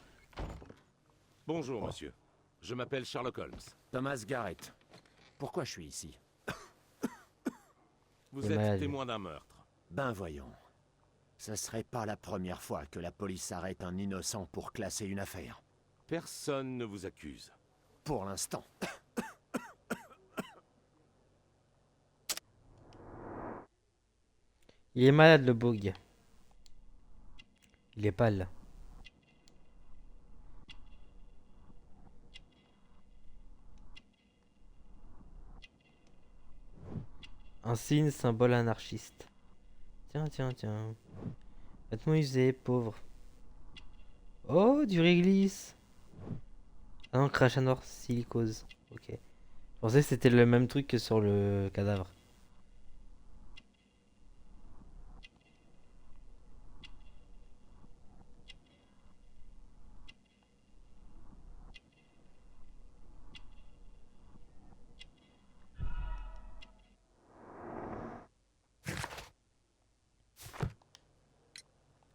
Bonjour, monsieur. Je m'appelle Sherlock Holmes. Thomas Garrett. Pourquoi je suis ici? Vous Il est êtes malade. témoin d'un meurtre. Ben voyons. Ça serait pas la première fois que la police arrête un innocent pour classer une affaire. Personne ne vous accuse. Pour l'instant. Il est malade, le bug. Il est pâle. Un signe, symbole anarchiste. Tiens, tiens, tiens. Vêtements usés, pauvre. Oh, du réglisse. Ah non, crash à noir, silicose. Ok. Je pensais que c'était le même truc que sur le cadavre.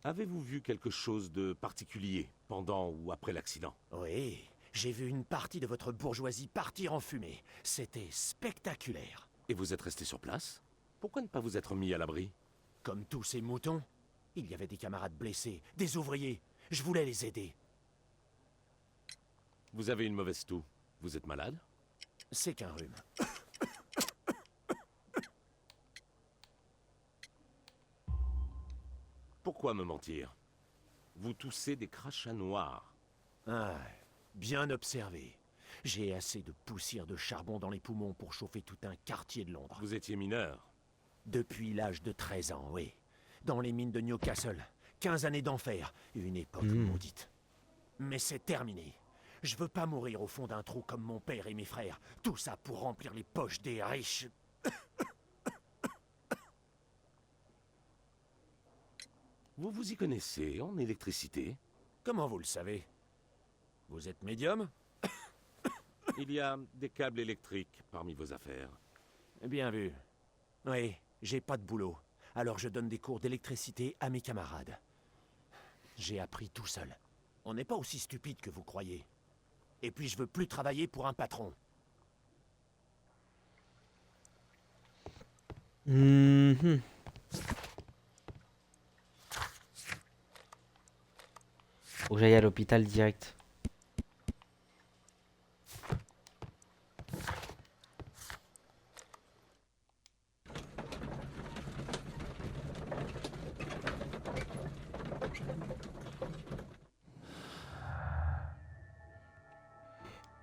Avez-vous vu quelque chose de particulier pendant ou après l'accident? Oui, j'ai vu une partie de votre bourgeoisie partir en fumée. C'était spectaculaire. Et vous êtes resté sur place? Pourquoi ne pas vous être mis à l'abri? Comme tous ces moutons, il y avait des camarades blessés, des ouvriers. Je voulais les aider. Vous avez une mauvaise toux. Vous êtes malade? C'est qu'un rhume. Pourquoi me mentir? Vous toussez des crachats noirs. Ah, bien observé. J'ai assez de poussière de charbon dans les poumons pour chauffer tout un quartier de Londres. Vous étiez mineur. Depuis l'âge de 13 ans, oui. Dans les mines de Newcastle. 15 années d'enfer. Une époque maudite. Mais c'est terminé. Je veux pas mourir au fond d'un trou comme mon père et mes frères. Tout ça pour remplir les poches des riches. Vous vous y connaissez en électricité? Comment vous le savez? Vous êtes médium? Il y a des câbles électriques parmi vos affaires. Bien vu. Oui, j'ai pas de boulot. Alors je donne des cours d'électricité à mes camarades. J'ai appris tout seul. On n'est pas aussi stupide que vous croyez. Et puis je veux plus travailler pour un patron. Mhm. Faut que j'aille à l'hôpital direct.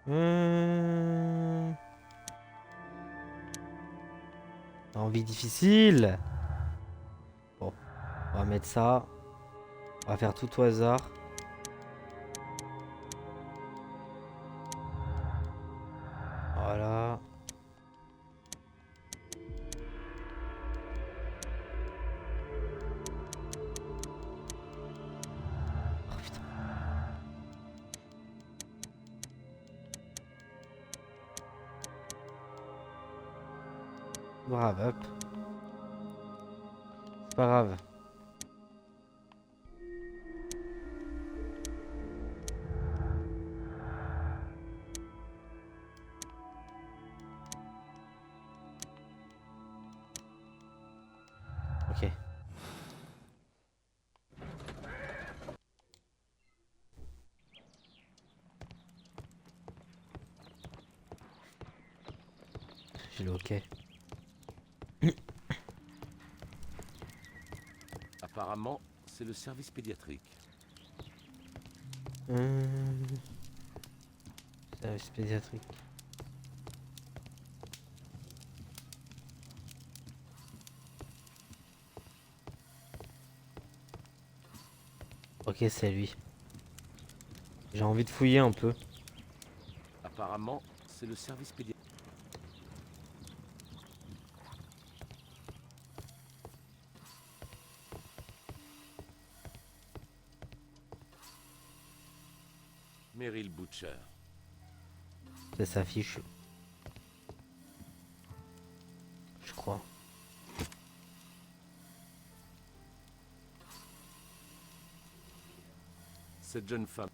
Hum... Envie difficile. Bon, on va mettre ça. On va faire tout au hasard. Voilà. Oh putain. Brave, hop. C'est pas grave. Ok. J'ai le ok. Apparemment, c'est le service pédiatrique. Service pédiatrique. Ok, c'est lui. J'ai envie de fouiller un peu. Apparemment, c'est le service pédiatrique. Meryl Butcher. C'est sa fiche. Je crois. Cette jeune femme.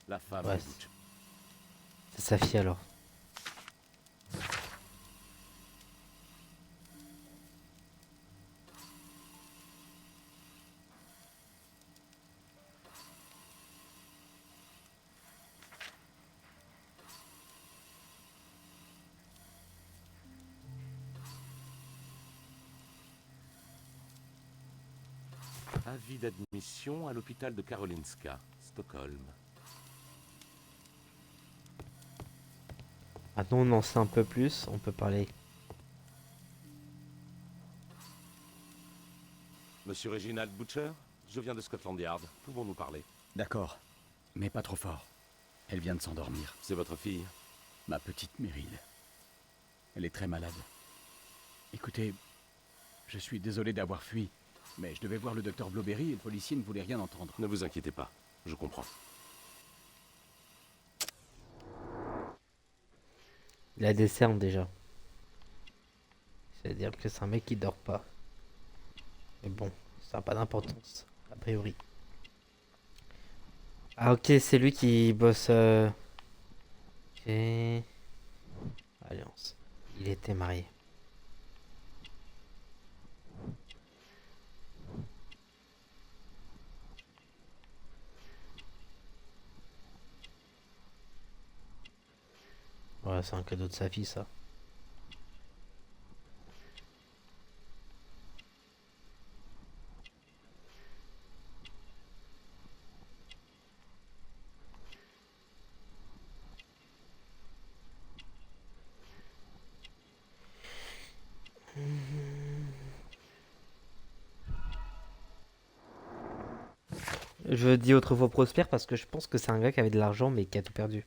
La femme Ouais, de Butcher. c'est sa fille alors. Avis d'admission à l'hôpital de Karolinska, Stockholm. Maintenant on en sait un peu plus, on peut parler. Monsieur Reginald Butcher, je viens de Scotland Yard. Pouvons-nous parler? D'accord, mais pas trop fort. Elle vient de s'endormir. C'est votre fille? Ma petite Meryl. Elle est très malade. Écoutez, je suis désolé d'avoir fui, mais je devais voir le docteur Blauberry et le policier ne voulait rien entendre. Ne vous inquiétez pas, je comprends. Il a des cernes déjà. C'est-à-dire que c'est un mec qui dort pas. Mais bon, ça n'a pas d'importance, a priori. Ah ok, c'est lui qui bosse... Ok. Alliance. Il était marié. Ouais, c'est un cadeau de sa fille, ça. Je dis autrefois prospère parce que je pense que c'est un gars qui avait de l'argent mais qui a tout perdu.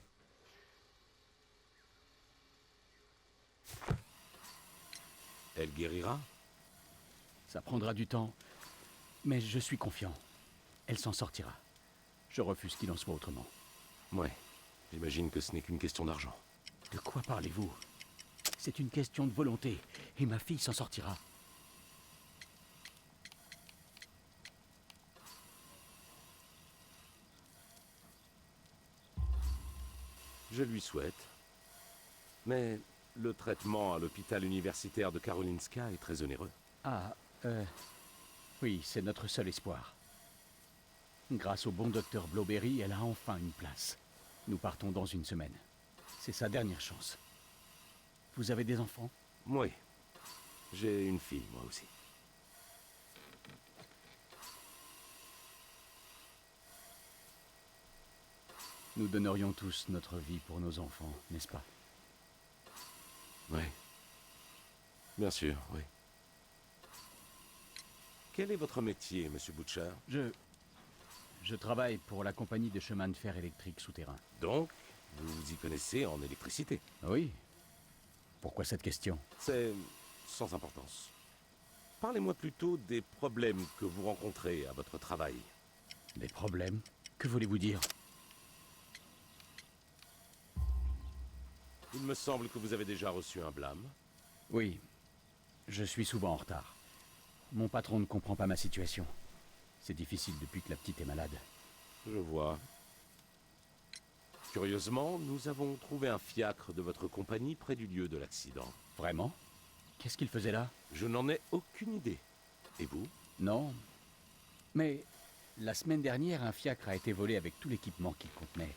Elle guérira? Ça prendra du temps, mais je suis confiant. Elle s'en sortira. Je refuse qu'il en soit autrement. Ouais, j'imagine que ce n'est qu'une question d'argent. De quoi parlez-vous? C'est une question de volonté, et ma fille s'en sortira. Je lui souhaite. Mais le traitement à l'hôpital universitaire de Karolinska est très onéreux. Ah, oui, c'est notre seul espoir. Grâce au bon docteur Blauberry, elle a enfin une place. Nous partons dans une semaine. C'est sa dernière chance. Vous avez des enfants? Oui, j'ai une fille, moi aussi. Nous donnerions tous notre vie pour nos enfants, n'est-ce pas? Oui. Bien sûr, oui. Quel est votre métier, monsieur Butcher? Je travaille pour la compagnie de chemin de fer électrique souterrain. Donc, vous vous y connaissez en électricité. Oui. Pourquoi cette question? C'est sans importance. Parlez-moi plutôt des problèmes que vous rencontrez à votre travail. Des problèmes? Que voulez-vous dire? Il me semble que vous avez déjà reçu un blâme. Oui. Je suis souvent en retard. Mon patron ne comprend pas ma situation. C'est difficile depuis que la petite est malade. Je vois. Curieusement, nous avons trouvé un fiacre de votre compagnie près du lieu de l'accident. Vraiment? Qu'est-ce qu'il faisait là? Je n'en ai aucune idée. Et vous? Non. Mais la semaine dernière, un fiacre a été volé avec tout l'équipement qu'il contenait.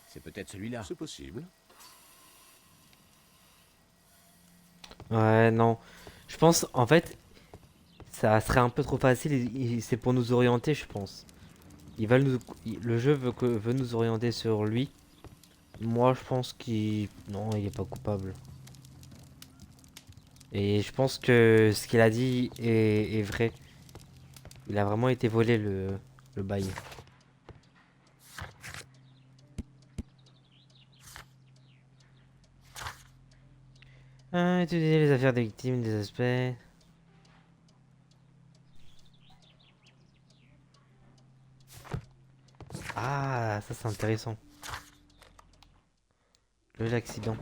C'est peut-être celui-là. C'est possible. Ouais, non. Je pense, en fait, ça serait un peu trop facile. C'est pour nous orienter, je pense. Le jeu veut nous orienter sur lui. Moi, je pense qu'il... Non, il est pas coupable. Et je pense que ce qu'il a dit est vrai. Il a vraiment été volé le bail. Étudier les affaires des victimes, des aspects. Ah, ça c'est intéressant. L'accident.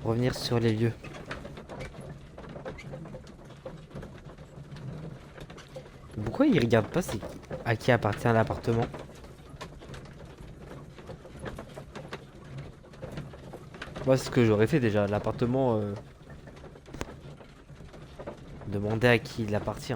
Revenir sur les lieux. Pourquoi il regarde pas à qui appartient l'appartement? Moi, c'est ce que j'aurais fait déjà. L'appartement. Demander à qui il appartient.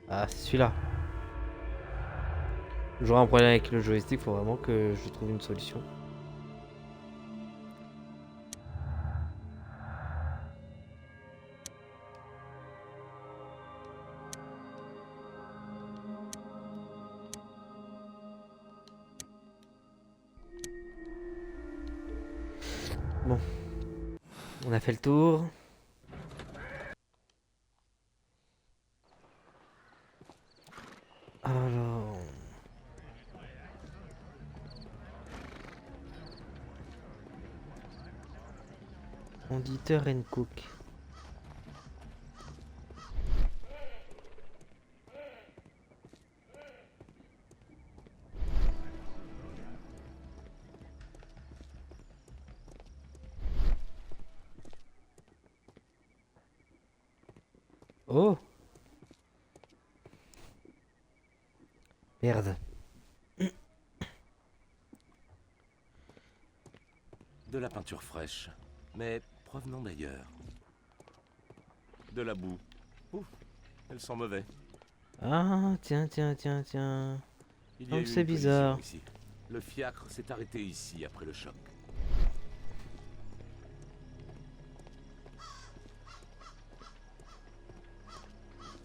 Ah, c'est celui-là. J'aurai un problème avec le joystick, faut vraiment que je trouve une solution. Bon. On a fait le tour. Alors... Auditeur and Cook. Oh! Merde. De la peinture fraîche, mais provenant d'ailleurs. De la boue. Ouf, elle sent mauvais. Ah, tiens, tiens, tiens, tiens. Il y a Oh, eu c'est une bizarre. collision ici. Le fiacre s'est arrêté ici après le choc.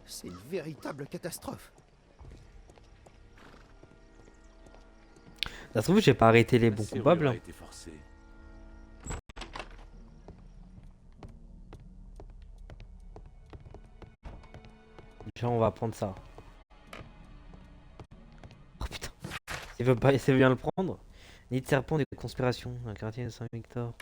C'est une véritable catastrophe. Ça se trouve, j'ai pas arrêté les La bons serrure coupables. a Hein. été forcée. Déjà, on va prendre ça. Oh putain. Il veut pas, il veut bien le prendre. Nid de serpent de conspiration. Un quartier de Saint-Victor.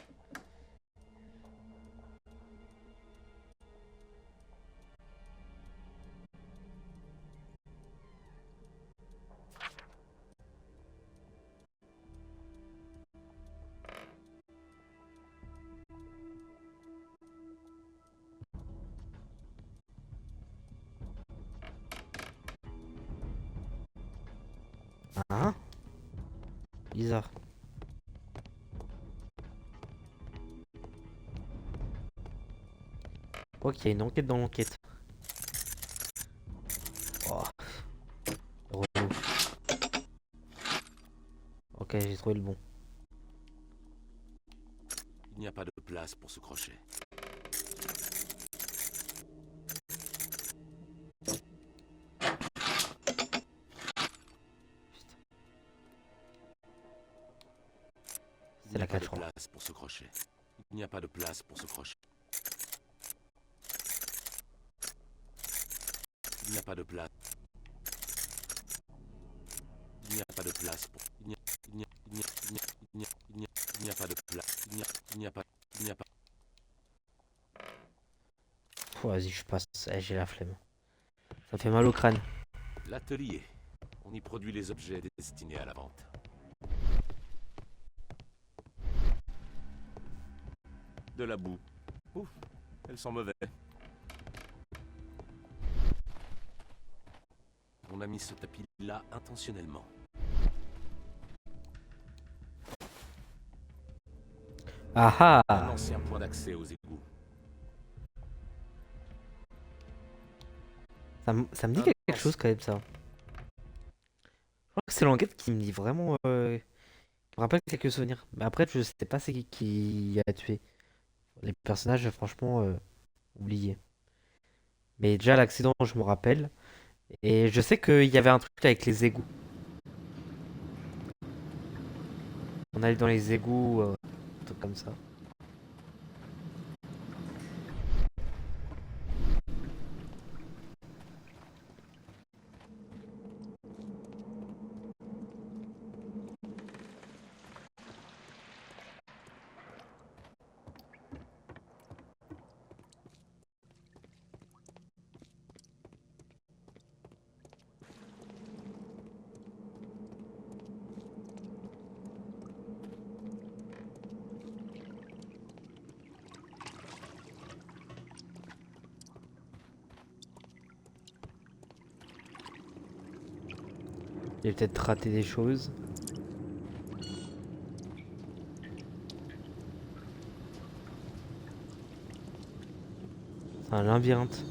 Hein? Bizarre. crois qu'il y a une enquête dans l'enquête. Oh, relou. Ok, j'ai trouvé le bon. Il n'y a pas de place pour ce crochet. Il C'est n'y la a pas 4, de je crois. place pour ce crochet. Il n'y a pas de place pour ce crochet. Il n'y a pas de place. Il n'y a pas de place pour. Il n'y a, il n'y a, il n'y a, il n'y a, il n'y a, il n'y a, il n'y a pas de place. Il n'y a pas. Il n'y a pas. Pff, vas-y, je passe. Eh, j'ai la flemme. Ça fait mal au crâne. L'atelier. On y produit les objets destinés à la vente. De la boue. Ouf, elle sent mauvais. On a mis ce tapis là intentionnellement. Ah Un ah! ancien point d'accès aux égouts. Ça me dit quelque chose quand même, ça. Je crois que c'est l'enquête qui me dit vraiment. Qui me rappelle quelques souvenirs. Mais après, je sais pas c'est qui a tué. Les personnages, franchement, oubliés. Mais déjà, l'accident, je me rappelle. Et je sais qu'il y avait un truc avec les égouts. On allait dans les égouts, un truc comme ça. J'ai peut-être raté des choses. C'est un labyrinthe.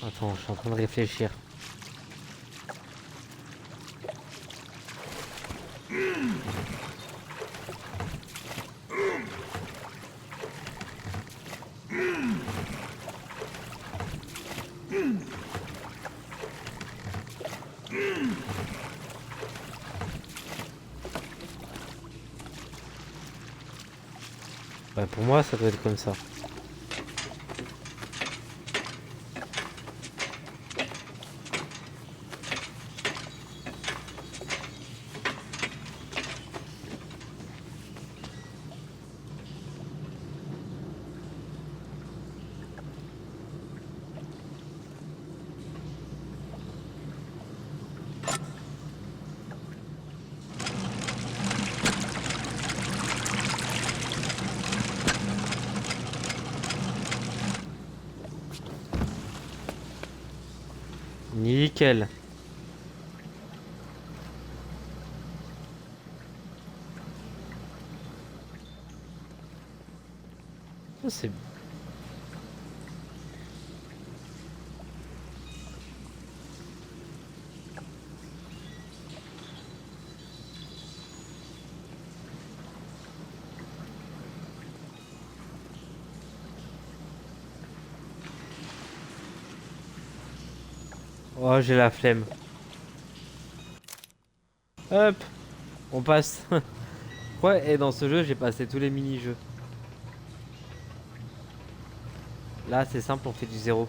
Attends, je suis en train de réfléchir. Ouais, pour moi, ça doit être comme ça. Nickel. Oh, c'est... Oh, j'ai la flemme. Hop, on passe. Ouais, et dans ce jeu, j'ai passé tous les mini-jeux. Là, c'est simple, on fait du zéro.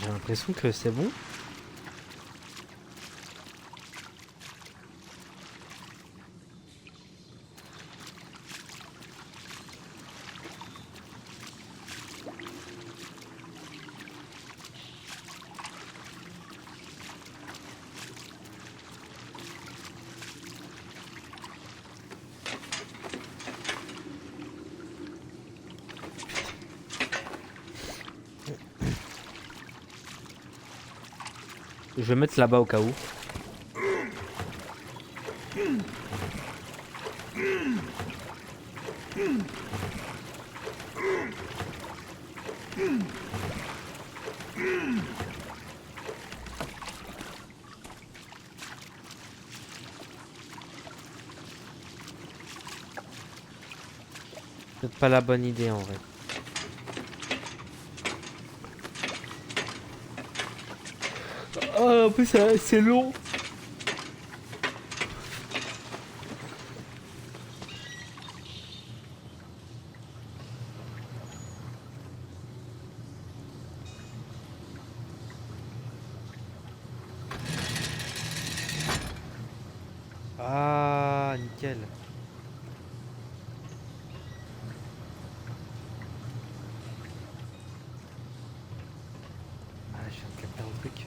J'ai l'impression que c'est bon. Je vais mettre là-bas au cas où. Peut-être pas la bonne idée en vrai. Oh, en plus c'est long. Ah, nickel. Ah, je viens de capter un truc.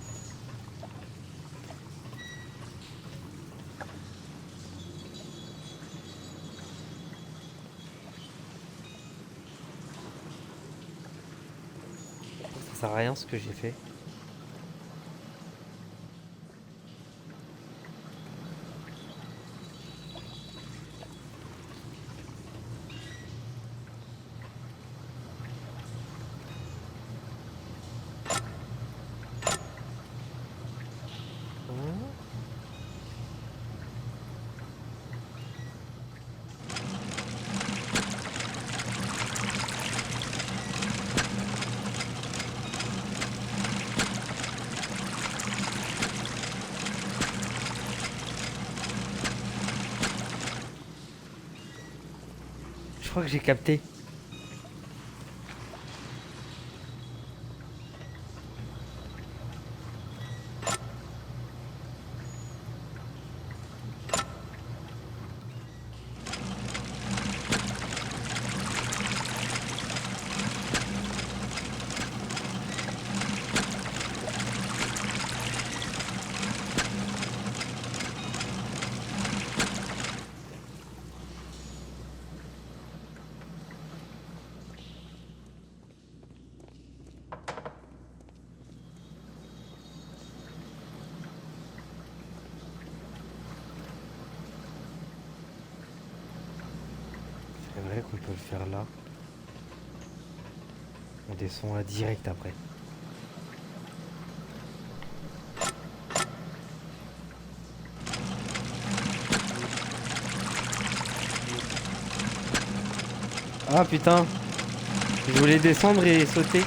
Ça sert à rien ce que j'ai fait. Je crois que j'ai capté. C'est vrai qu'on peut le faire là. On descend là direct après. Ah putain, je voulais descendre et sauter.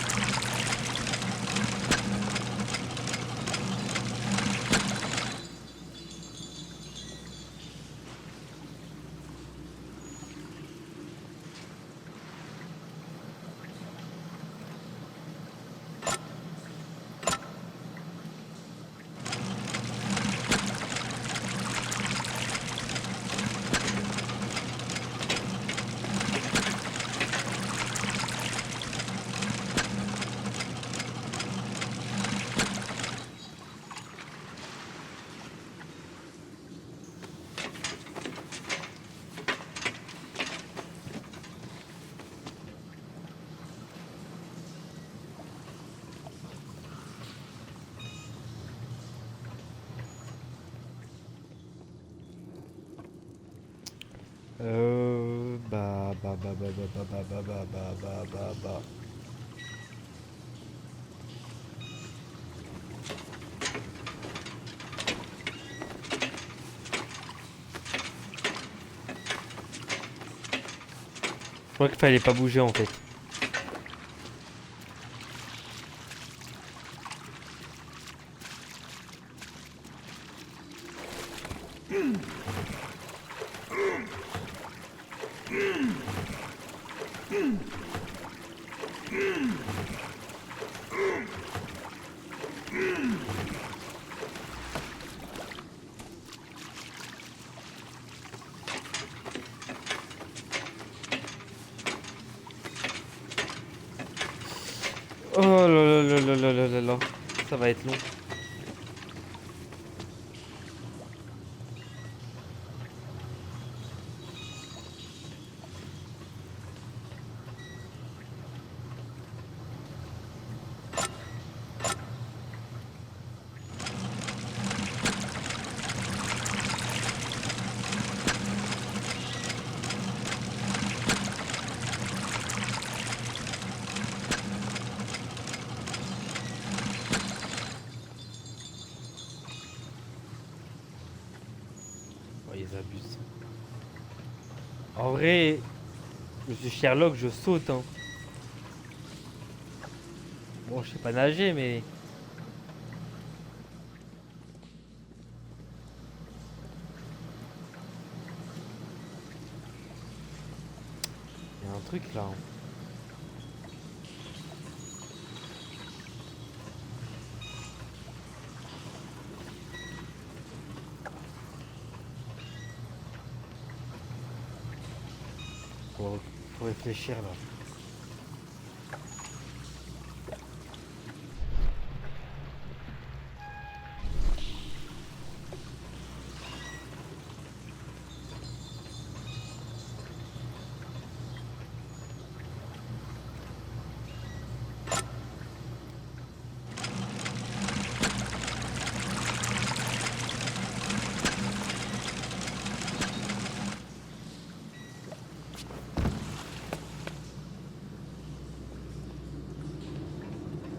Bah. Je crois qu'il fallait pas bouger en fait. Oh là là là là là là là là. Ça va être long. Oh, ils abusent. En vrai, Monsieur Sherlock, je saute, hein. Bon, je sais pas nager, mais... Il y a un truc là, hein. Faut réfléchir là.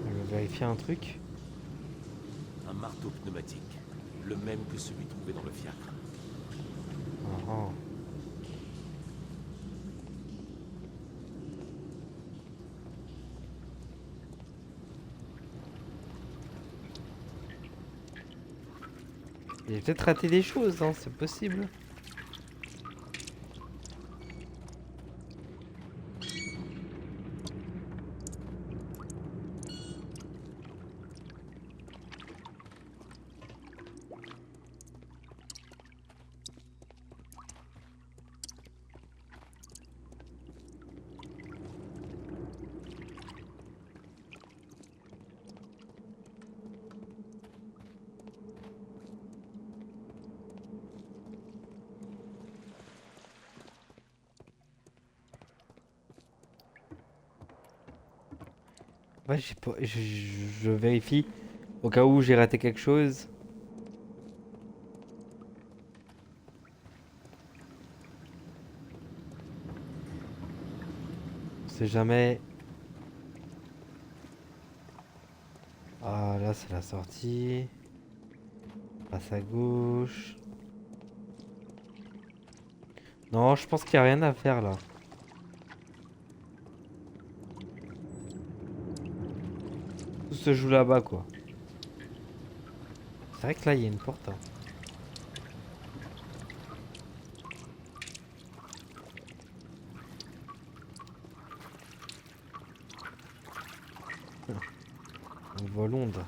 Je vais vérifier un truc. Un marteau pneumatique, le même que celui trouvé dans le fiacre. Ah, ah. J'ai peut-être raté des choses, hein, c'est possible. Ouais, je sais pas, je vérifie au cas où j'ai raté quelque chose. On sait jamais. Ah, là, c'est la sortie. Passe à gauche. Non, je pense qu'il n'y a rien à faire là. Tout se joue là-bas, quoi. C'est vrai que là, il y a une porte, hein. On voit Londres.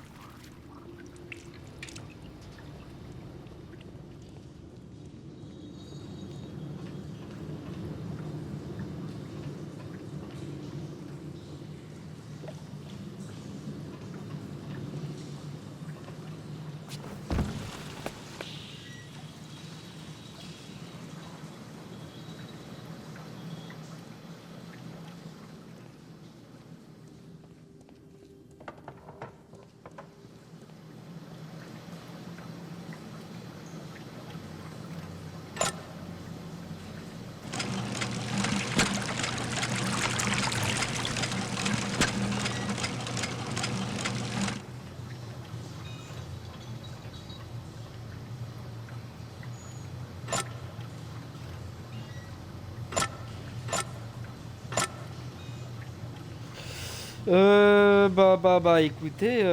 Bah, écoutez,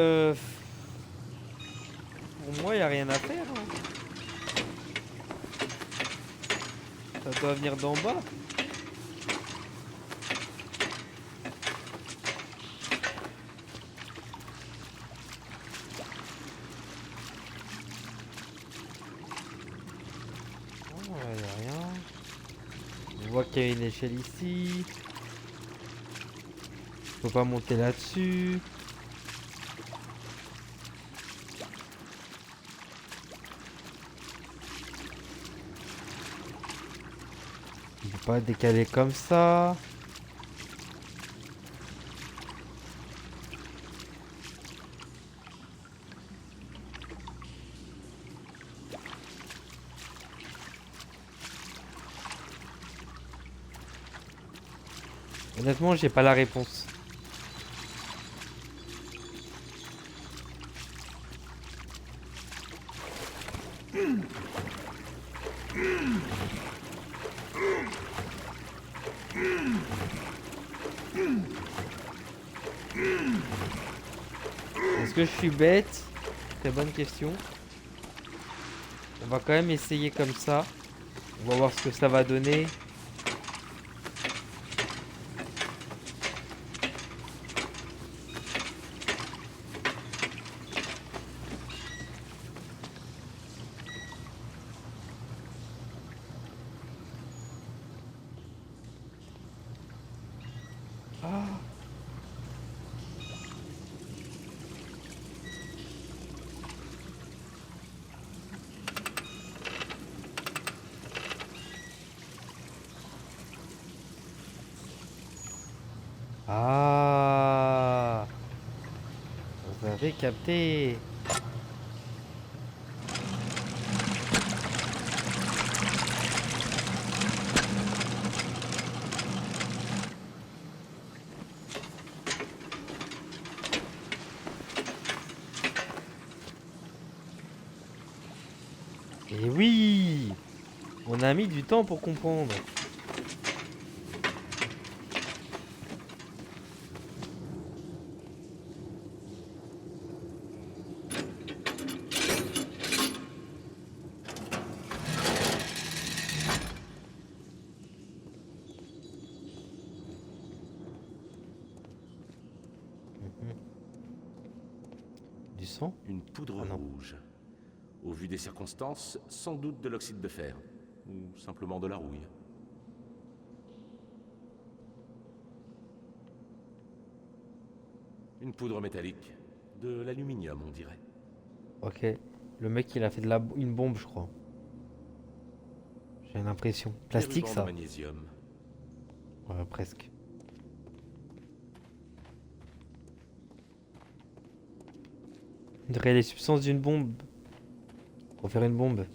pour moi, y a rien à faire, hein. Ça doit venir d'en bas. Oh, y a rien. On voit qu'il y a une échelle ici. Faut pas monter là-dessus. Il faut pas décaler comme ça. Honnêtement, j'ai pas la réponse. Est-ce que je suis bête? Très bonne question. On va quand même essayer comme ça. On va voir ce que ça va donner. Ah. Ah. Vous avez capté. Et oui, on a mis du temps pour comprendre. Mhm. Du sang? Une poudre Ah non. rouge. Au vu des circonstances, sans doute de l'oxyde de fer. Ou simplement de la rouille. Une poudre métallique. De l'aluminium, on dirait. Ok. Le mec, il a fait une bombe, je crois. J'ai l'impression. Des Plastique, rubans de ça? magnésium. Ouais, presque. On dirait les substances d'une bombe. Pour faire une bombe.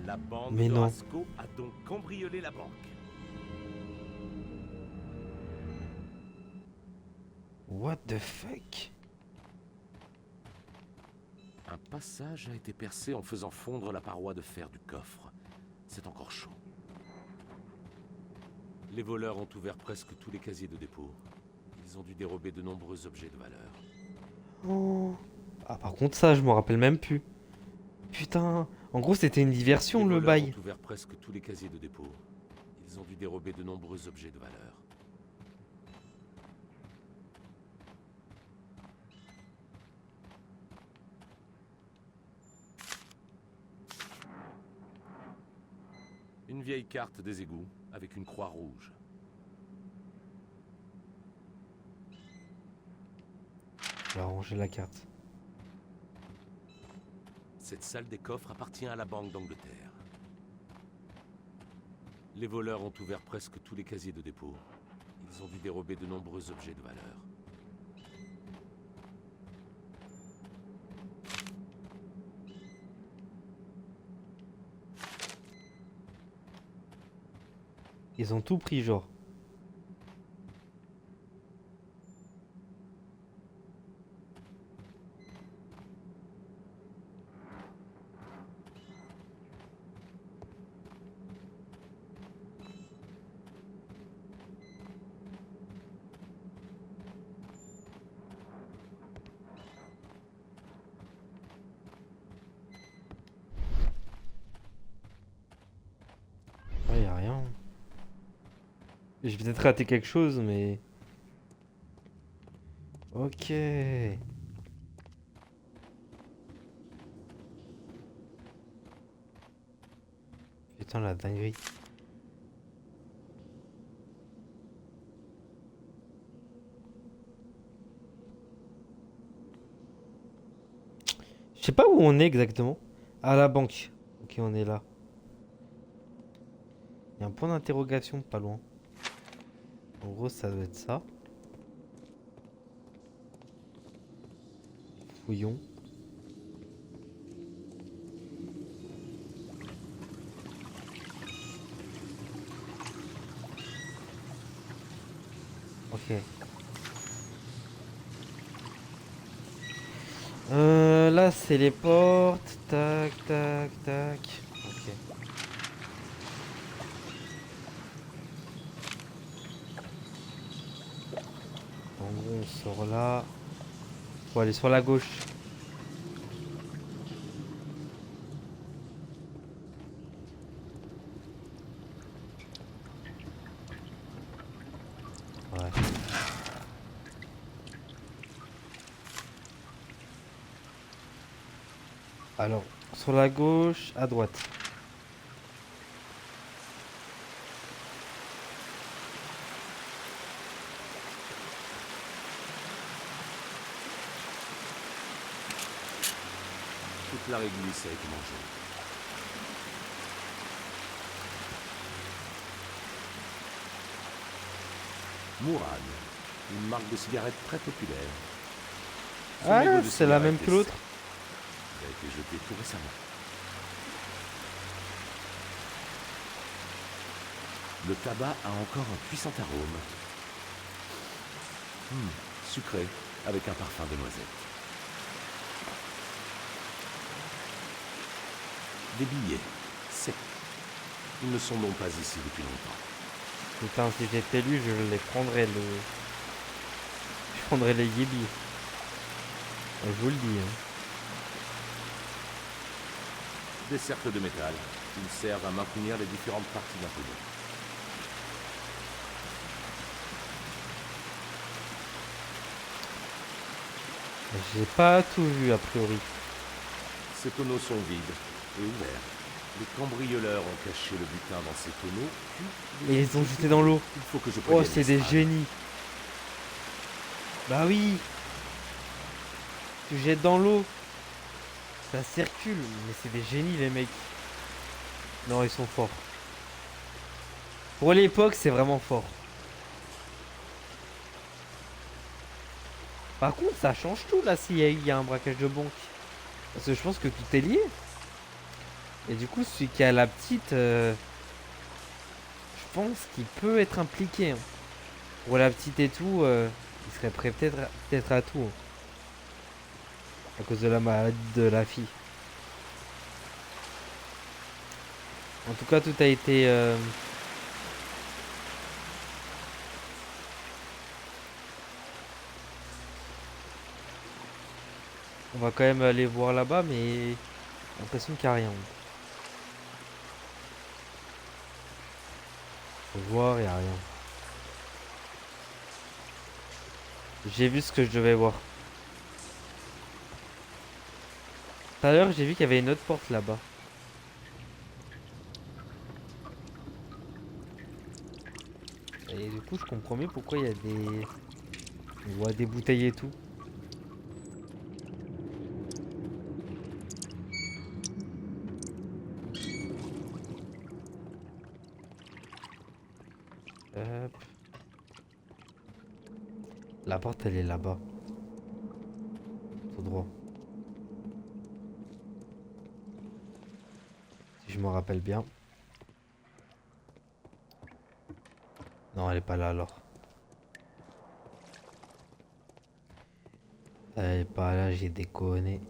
La bande Mais de non. Rasco a donc cambriolé la banque. What the fuck? Un passage a été percé en faisant fondre la paroi de fer du coffre. C'est encore chaud. Les voleurs ont ouvert presque tous les casiers de dépôt. Ils ont dû dérober de nombreux objets de valeur. Oh. Ah, par contre, ça, je m'en rappelle même plus. Putain. En gros, c'était une diversion, Les le voleurs bail. ont ouvert presque tous les casiers de dépôt. Ils ont dû dérober de nombreux objets de valeur. Une vieille carte des égouts avec une croix rouge. Je vais ranger la carte. Cette salle des coffres appartient à la Banque d'Angleterre. Les voleurs ont ouvert presque tous les casiers de dépôt. Ils ont dû dérober de nombreux objets de valeur. Ils ont tout pris, genre. J'ai peut-être raté quelque chose, mais... Ok. Putain, la dinguerie. Je sais pas où on est exactement. À la banque. Ok, on est là. Il y a un point d'interrogation pas loin. En gros, ça doit être ça. Fouillons. Ok. Là, c'est les portes. Tac, tac, tac. Ok. En gros, on sort là. Faut aller sur la gauche. Ouais. Alors, sur la gauche, à droite. Toute la réglisse a été mangée. Mourad, une marque de cigarette très populaire. Son Ah, mégot de c'est la même cigarette que est l'autre. sec. Il a été jeté tout récemment. Le tabac a encore un puissant arôme. Sucré, avec un parfum de noisette. Des billets, secs. Ils ne sont donc pas ici depuis longtemps. Putain, si j'étais lui, je les prendrais Je prendrais les yébis. Je vous le dis. Hein. Des cercles de métal. Ils servent à maintenir les différentes parties d'un tonneau. J'ai pas tout vu a priori. Ces tonneaux sont vides et ouverts. Les cambrioleurs ont caché le butin dans ces tonneaux, puis... Et ils ont jeté dans l'eau. Il faut que je Oh, prévienne c'est des Lestrade. génies. Bah oui. Tu jettes dans l'eau. Ça circule. Mais c'est des génies les mecs. Non, ils sont forts. Pour l'époque, c'est vraiment fort. Par contre, ça change tout là s'il y a un braquage de banque. Parce que je pense que tout est lié. Et du coup, celui qui a la petite, je pense qu'il peut être impliqué. Hein. Pour la petite et tout, il serait prêt peut-être à tout. Hein. À cause de la maladie de la fille. En tout cas, tout a été... On va quand même aller voir là-bas, mais j'ai l'impression qu'il n'y a rien. Faut voir, il n'y a rien. J'ai vu ce que je devais voir. Tout à l'heure, j'ai vu qu'il y avait une autre porte là-bas. Et du coup, je comprends mieux pourquoi il y a des... On voit des bouteilles et tout. Hop. La porte, elle est là-bas. Tout droit. Si je me rappelle bien. Non, elle est pas là alors. Elle est pas là, j'ai déconné.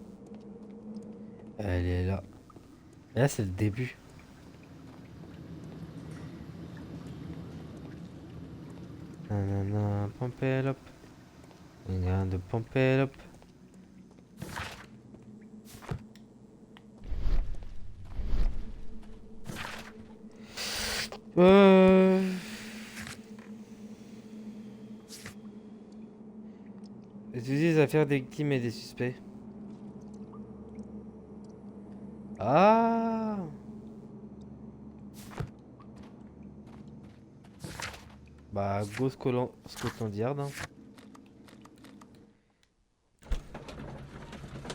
Elle est là. Et là, c'est le début. Nanana, pump it up. Regarde de pump it up. Euh... les affaires des victimes et des suspects. Ah. Bah, go Scotland Yard. Hein.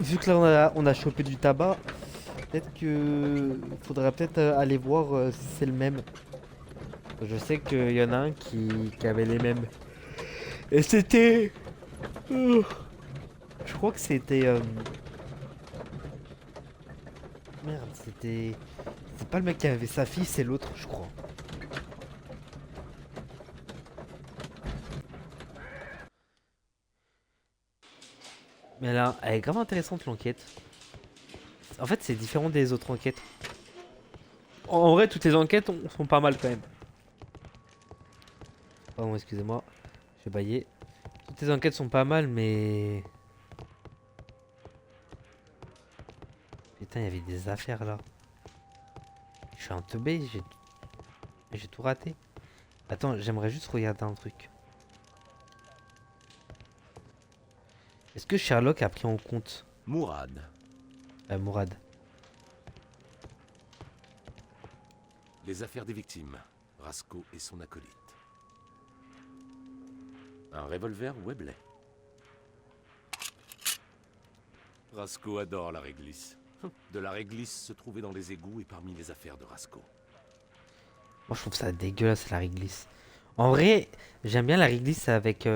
Vu que là on a chopé du tabac, peut-être que faudrait peut-être aller voir si c'est le même. Je sais qu'il y en a un qui avait les mêmes. Et c'était... Je crois que c'était... Merde, c'était... C'est pas le mec qui avait sa fille, c'est l'autre, je crois. Mais là, elle est grave intéressante l'enquête. En fait, c'est différent des autres enquêtes. En vrai, toutes les enquêtes sont pas mal quand même. Pardon, excusez-moi. J'ai baillé. Toutes les enquêtes sont pas mal, mais... Putain, il y avait des affaires là. Je suis un teubé, j'ai tout raté. Attends, j'aimerais juste regarder un truc. Est-ce que Sherlock a pris en compte Mourad. Mourad? Les affaires des victimes. Rasco et son acolyte. Un revolver Webley. Rasco adore la réglisse. De la réglisse se trouvait dans les égouts et parmi les affaires de Rasco. Moi, je trouve ça dégueulasse la réglisse. En vrai, j'aime bien la réglisse avec...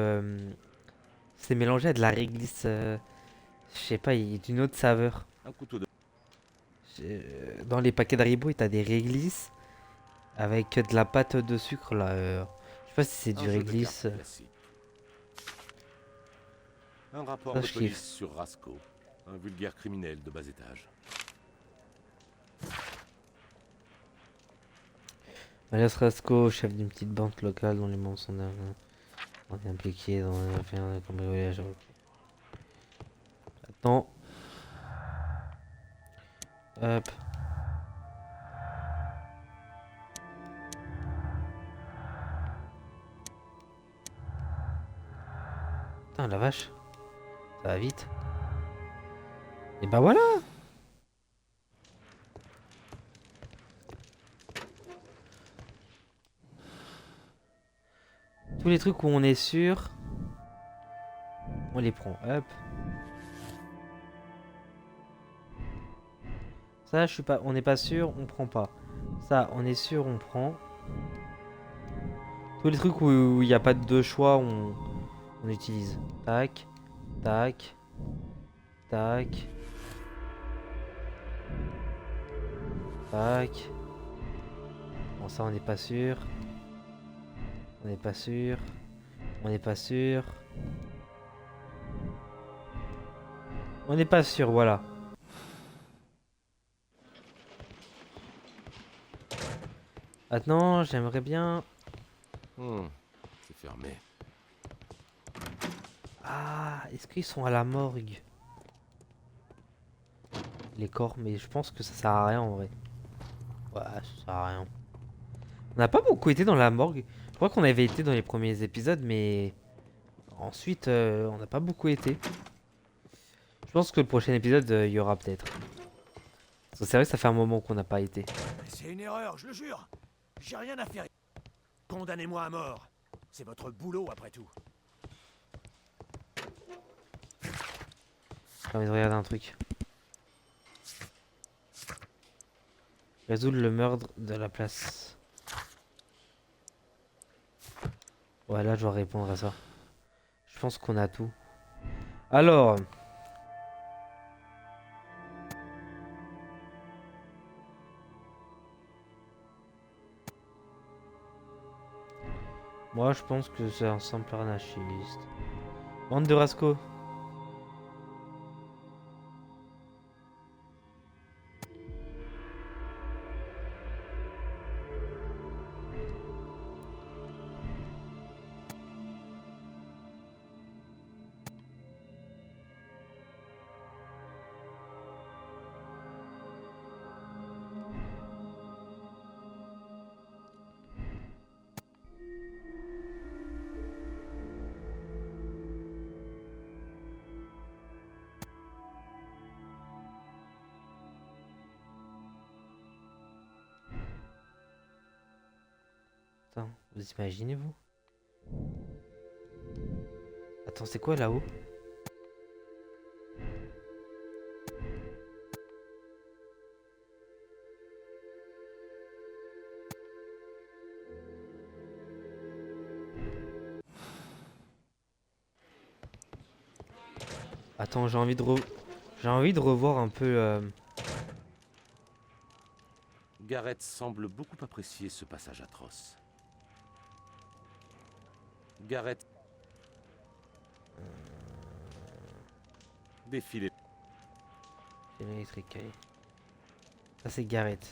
c'est mélangé à de la réglisse... je sais pas, il y a d'une autre saveur. Un couteau de... Dans les paquets d'Haribo, t'as des réglisses avec de la pâte de sucre là. Je sais pas si c'est du Un jeu de réglisse. cartes classique. Un rapport Ça, de je police kiffe. sur Rasco. Un vulgaire criminel de bas étage. Alias Rasco, chef d'une petite banque locale dont les membres sont impliqués dans une affaire de cambriolage. Attends. Hop. Putain, la vache. Ça va vite. Et bah voilà. Tous les trucs où on est sûr, on les prend. Hop. Ça, je suis pas. On n'est pas sûr, on prend pas. Ça, on est sûr, on prend. Tous les trucs où il n'y a pas de deux choix, on utilise. Tac, tac, tac, tac. Bon, ça, on n'est pas sûr. On n'est pas sûr. On n'est pas sûr. On n'est pas sûr, voilà. Maintenant, j'aimerais bien... C'est fermé. Ah, est-ce qu'ils sont à la morgue? Les corps, mais je pense que ça sert à rien en vrai. Ouais, ça sert à rien. On n'a pas beaucoup été dans la morgue. Je crois qu'on avait été dans les premiers épisodes, mais... Ensuite, on n'a pas beaucoup été. Je pense que le prochain épisode, il y aura peut-être. Parce que c'est vrai que ça fait un moment qu'on n'a pas été. C'est une erreur, je le jure. J'ai rien à faire. Condamnez-moi à mort. C'est votre boulot, après tout. J'ai envie de regarder un truc. Résoudre le meurtre de la place. Ouais, là, je dois répondre à ça. Je pense qu'on a tout. Alors... Moi, je pense que c'est un simple anarchiste. Bande de Rasco. Attends, vous imaginez vous? Attends, c'est quoi là-haut? Attends, j'ai envie de revoir un peu. Gareth semble beaucoup apprécier ce passage atroce. Gareth... Défilé. Électrique. Ça c'est Gareth.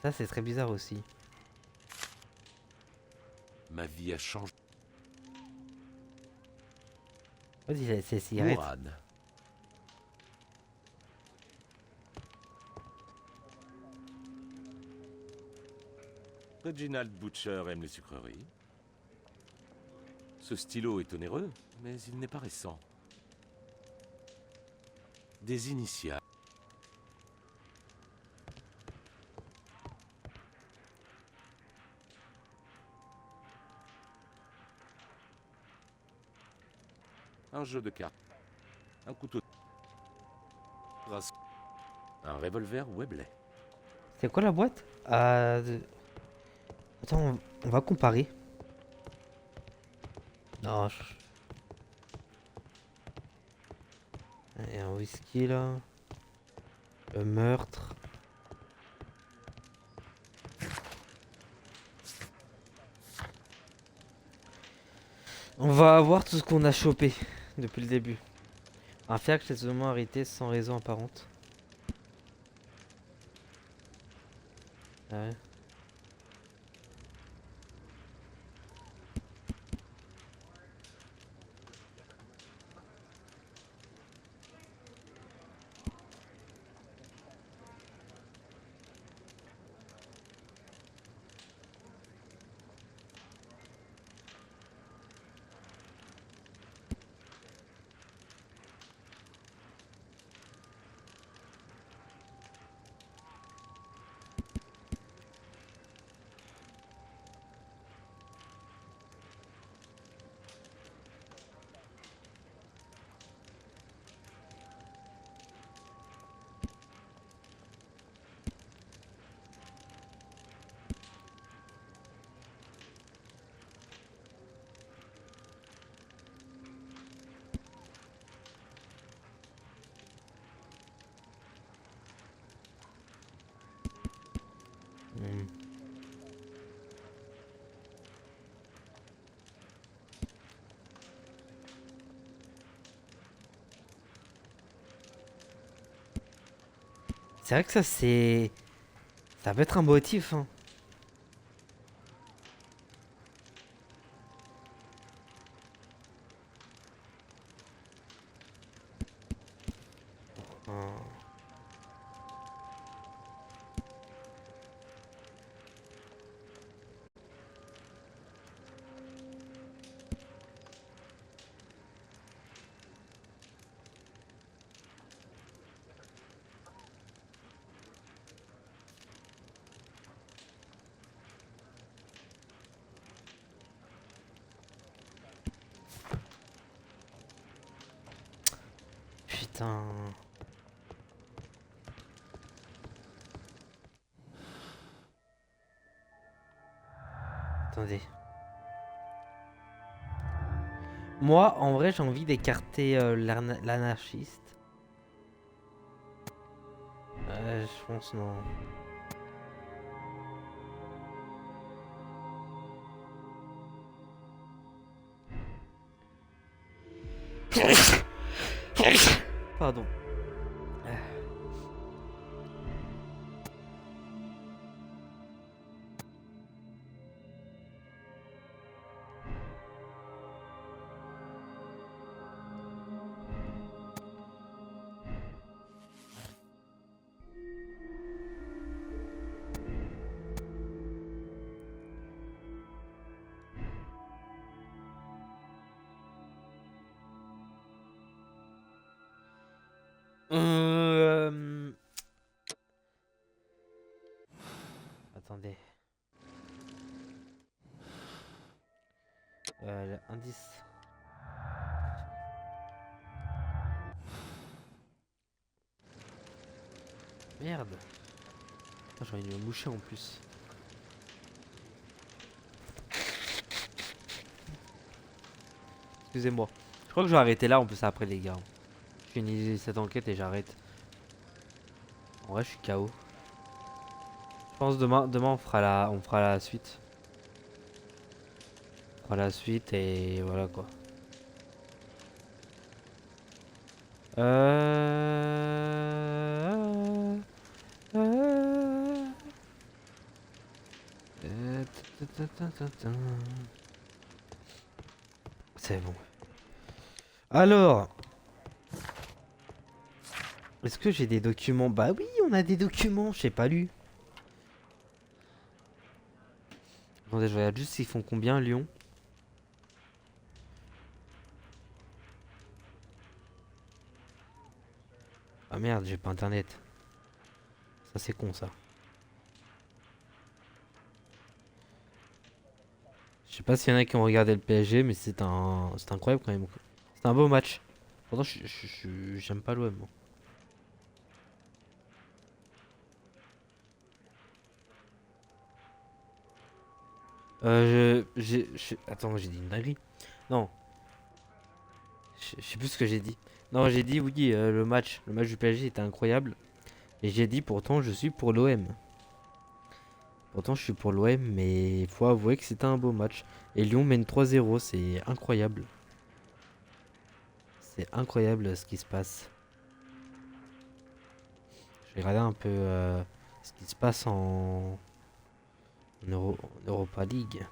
Ça c'est très bizarre aussi. Ma vie a changé. Vas-y, c'est Gareth. Mourad. Reginald Butcher aime les sucreries. Ce stylo est onéreux, mais il n'est pas récent. Des initiales. Un jeu de cartes. Un couteau. Un revolver Webley. C'est quoi la boîte? Attends, on va comparer. Non, il y a un whisky là. Le meurtre. On va voir tout ce qu'on a chopé depuis le début. Un fiacre seulement arrêté sans raison apparente. Ouais. Hmm. C'est vrai que ça c'est... Ça peut être un motif, hein. Hmm. Putain. Attendez. Moi, en vrai, j'ai envie d'écarter l'anarchiste. Je pense non. Pardon. Attendez. Merde. Putain, j'ai envie de me moucher en plus. Excusez-moi. Je crois que je vais arrêter là en plus après les gars. Je finis cette enquête et j'arrête. En vrai je suis KO. Je pense demain on fera la suite. On fera la suite et voilà quoi. C'est bon. Alors, est-ce que j'ai des documents? Bah oui, on a des documents, j'ai pas lu. Attendez, je regarde juste s'ils font combien Lyon. Ah merde, j'ai pas internet. Ça c'est con ça. Je sais pas s'il y en a qui ont regardé le PSG, mais c'est incroyable quand même. C'est un beau match. Pourtant, j'aime pas l'OM. Moi. Attends, j'ai dit une dinguerie. Non, je sais plus ce que j'ai dit. Non, j'ai dit oui, le match du PSG était incroyable. Et j'ai dit pourtant, je suis pour l'OM. Pourtant, je suis pour l'OM, mais il faut avouer que c'était un beau match. Et Lyon mène 3-0, c'est incroyable. C'est incroyable ce qui se passe. Je vais regarder un peu ce qui se passe en Europa League.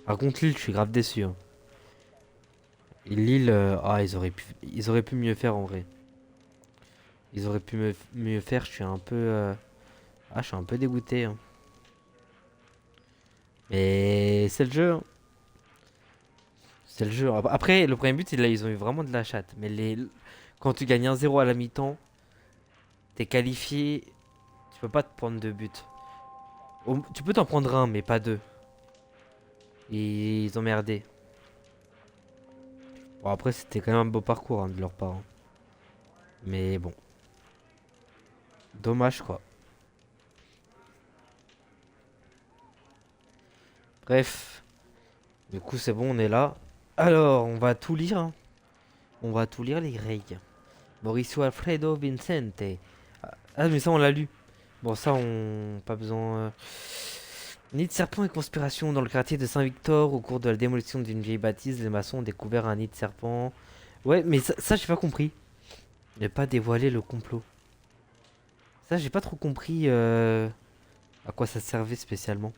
Par contre, Lille, je suis grave déçu. Hein. Et Lille, ils auraient pu mieux faire en vrai. Ils auraient pu mieux faire. Je suis un peu, je suis un peu dégoûté. Hein. Mais c'est le jeu. Hein. C'est le jeu. Après, le premier but, ils ont eu vraiment de la chatte. Mais quand tu gagnes 1-0 à la mi-temps, t'es qualifié. Tu peux pas te prendre deux buts. Tu peux t'en prendre un, mais pas deux. Ils ont merdé. Bon, après, c'était quand même un beau parcours hein, de leur part. Hein. Mais bon. Dommage, quoi. Bref. Du coup, c'est bon, on est là. Alors, on va tout lire. Hein. On va tout lire, les règles. Mauricio Alfredo Vincente. Ah, mais ça, on l'a lu. Bon, ça, on... Pas besoin... Nid de serpent et conspiration. Dans le quartier de Saint-Victor, au cours de la démolition d'une vieille bâtisse, les maçons ont découvert un nid de serpent. Ouais, mais ça j'ai pas compris. Ne pas dévoiler le complot. Ça, j'ai pas trop compris à quoi ça servait spécialement.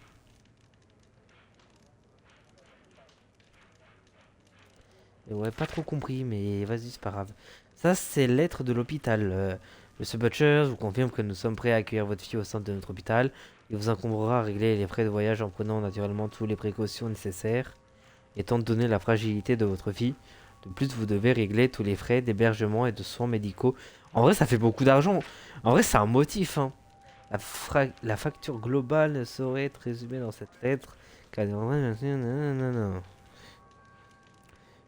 Et ouais, pas trop compris, mais vas-y, c'est pas grave. Ça, c'est lettre de l'hôpital. Monsieur Butcher, je vous confirme que nous sommes prêts à accueillir votre fille au sein de notre hôpital. Il vous incombera à régler les frais de voyage en prenant naturellement toutes les précautions nécessaires. Étant donné la fragilité de votre fille, de plus vous devez régler tous les frais d'hébergement et de soins médicaux. En vrai, ça fait beaucoup d'argent. En vrai, c'est un motif. Hein. La facture globale ne saurait être résumée dans cette lettre. Je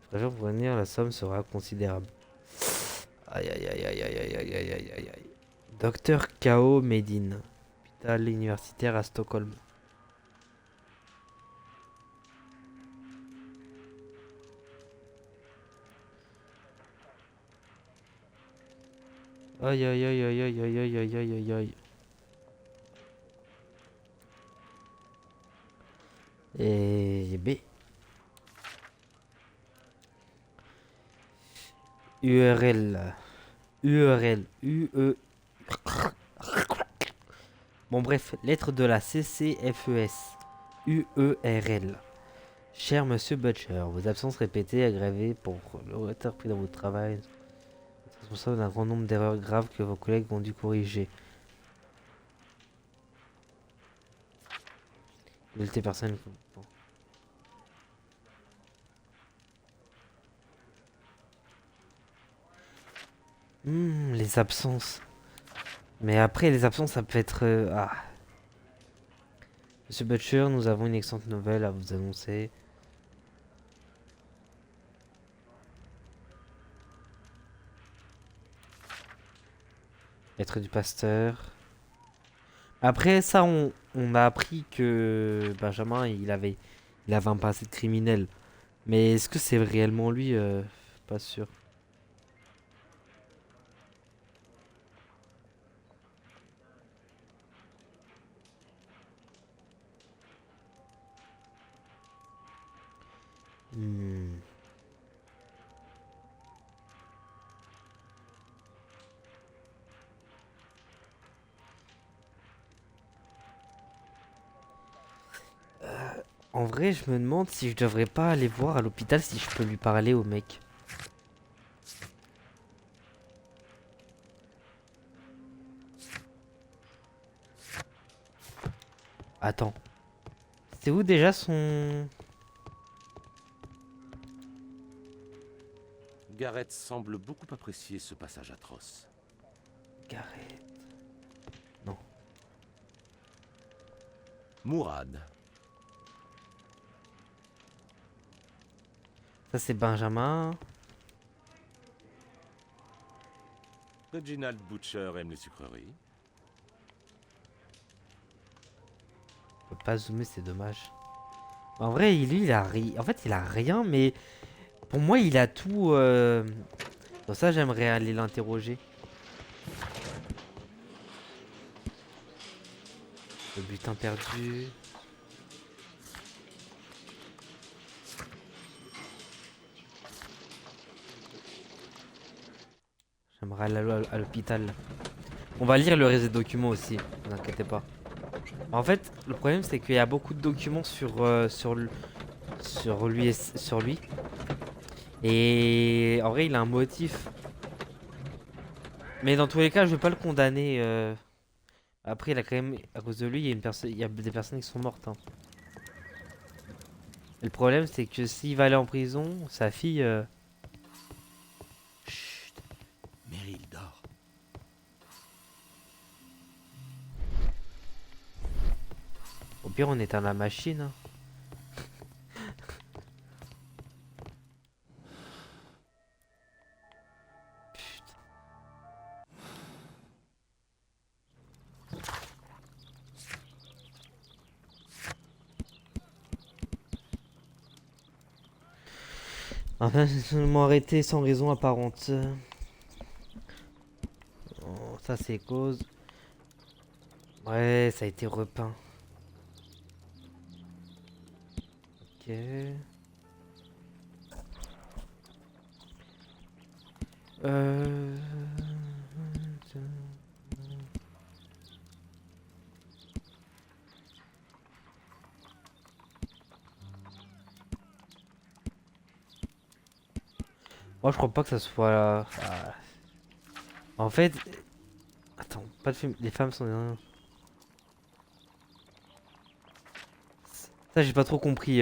préfère vous prévenir, la somme sera considérable. Aïe aïe aïe aïe aïe aïe aïe aïe aïe aïe aïe. Docteur K.O. Medine, hôpital universitaire à Stockholm. Aïe aïe aïe aïe aïe aïe aïe aïe aïe aïe aïe. Et B. URL. URL. UE. Bon bref, lettre de la CCFES. UERL. Cher Monsieur Butcher, vos absences répétées aggravées pour le retard pris dans votre travail. Vous êtes responsable d'un grand nombre d'erreurs graves que vos collègues ont dû corriger. Qualité personnelle. Bon. Les absences. Mais après, les absences, ça peut être... Monsieur Butcher, nous avons une excellente nouvelle à vous annoncer. Être du pasteur. Après ça, on a appris que Benjamin, il avait un passé de criminel. Mais est-ce que c'est réellement lui? Pas sûr. Hmm. En vrai, je me demande si je devrais pas aller voir à l'hôpital si je peux lui parler au mec. Attends. C'est où déjà son... Gareth semble beaucoup apprécier ce passage atroce. Gareth. Mourad. Ça c'est Benjamin. Reginald Butcher aime les sucreries. Je peux pas zoomer, c'est dommage. En vrai, lui, il a rien. En fait, il a rien, mais pour moi, il a tout. Pour ça, j'aimerais aller l'interroger. Le butin perdu. J'aimerais aller à l'hôpital. On va lire le reste des documents aussi, ne vous inquiétez pas. En fait, le problème c'est qu'il y a beaucoup de documents sur lui sur lui. Et en vrai, il a un motif. Mais dans tous les cas, je vais pas le condamner. Après, il a quand même, à cause de lui, il y a des personnes qui sont mortes, hein. Et le problème, c'est que s'il va aller en prison, sa fille. Chut. Meryl dort. Au pire, on éteint la machine, hein. Enfin, seulement arrêté sans raison apparente. Oh, ça c'est cause. Ouais, ça a été repeint. Ok. Euh... Moi, je crois pas que ça soit. En fait, attends, pas de film. Les femmes sont rien. Ça, j'ai pas trop compris.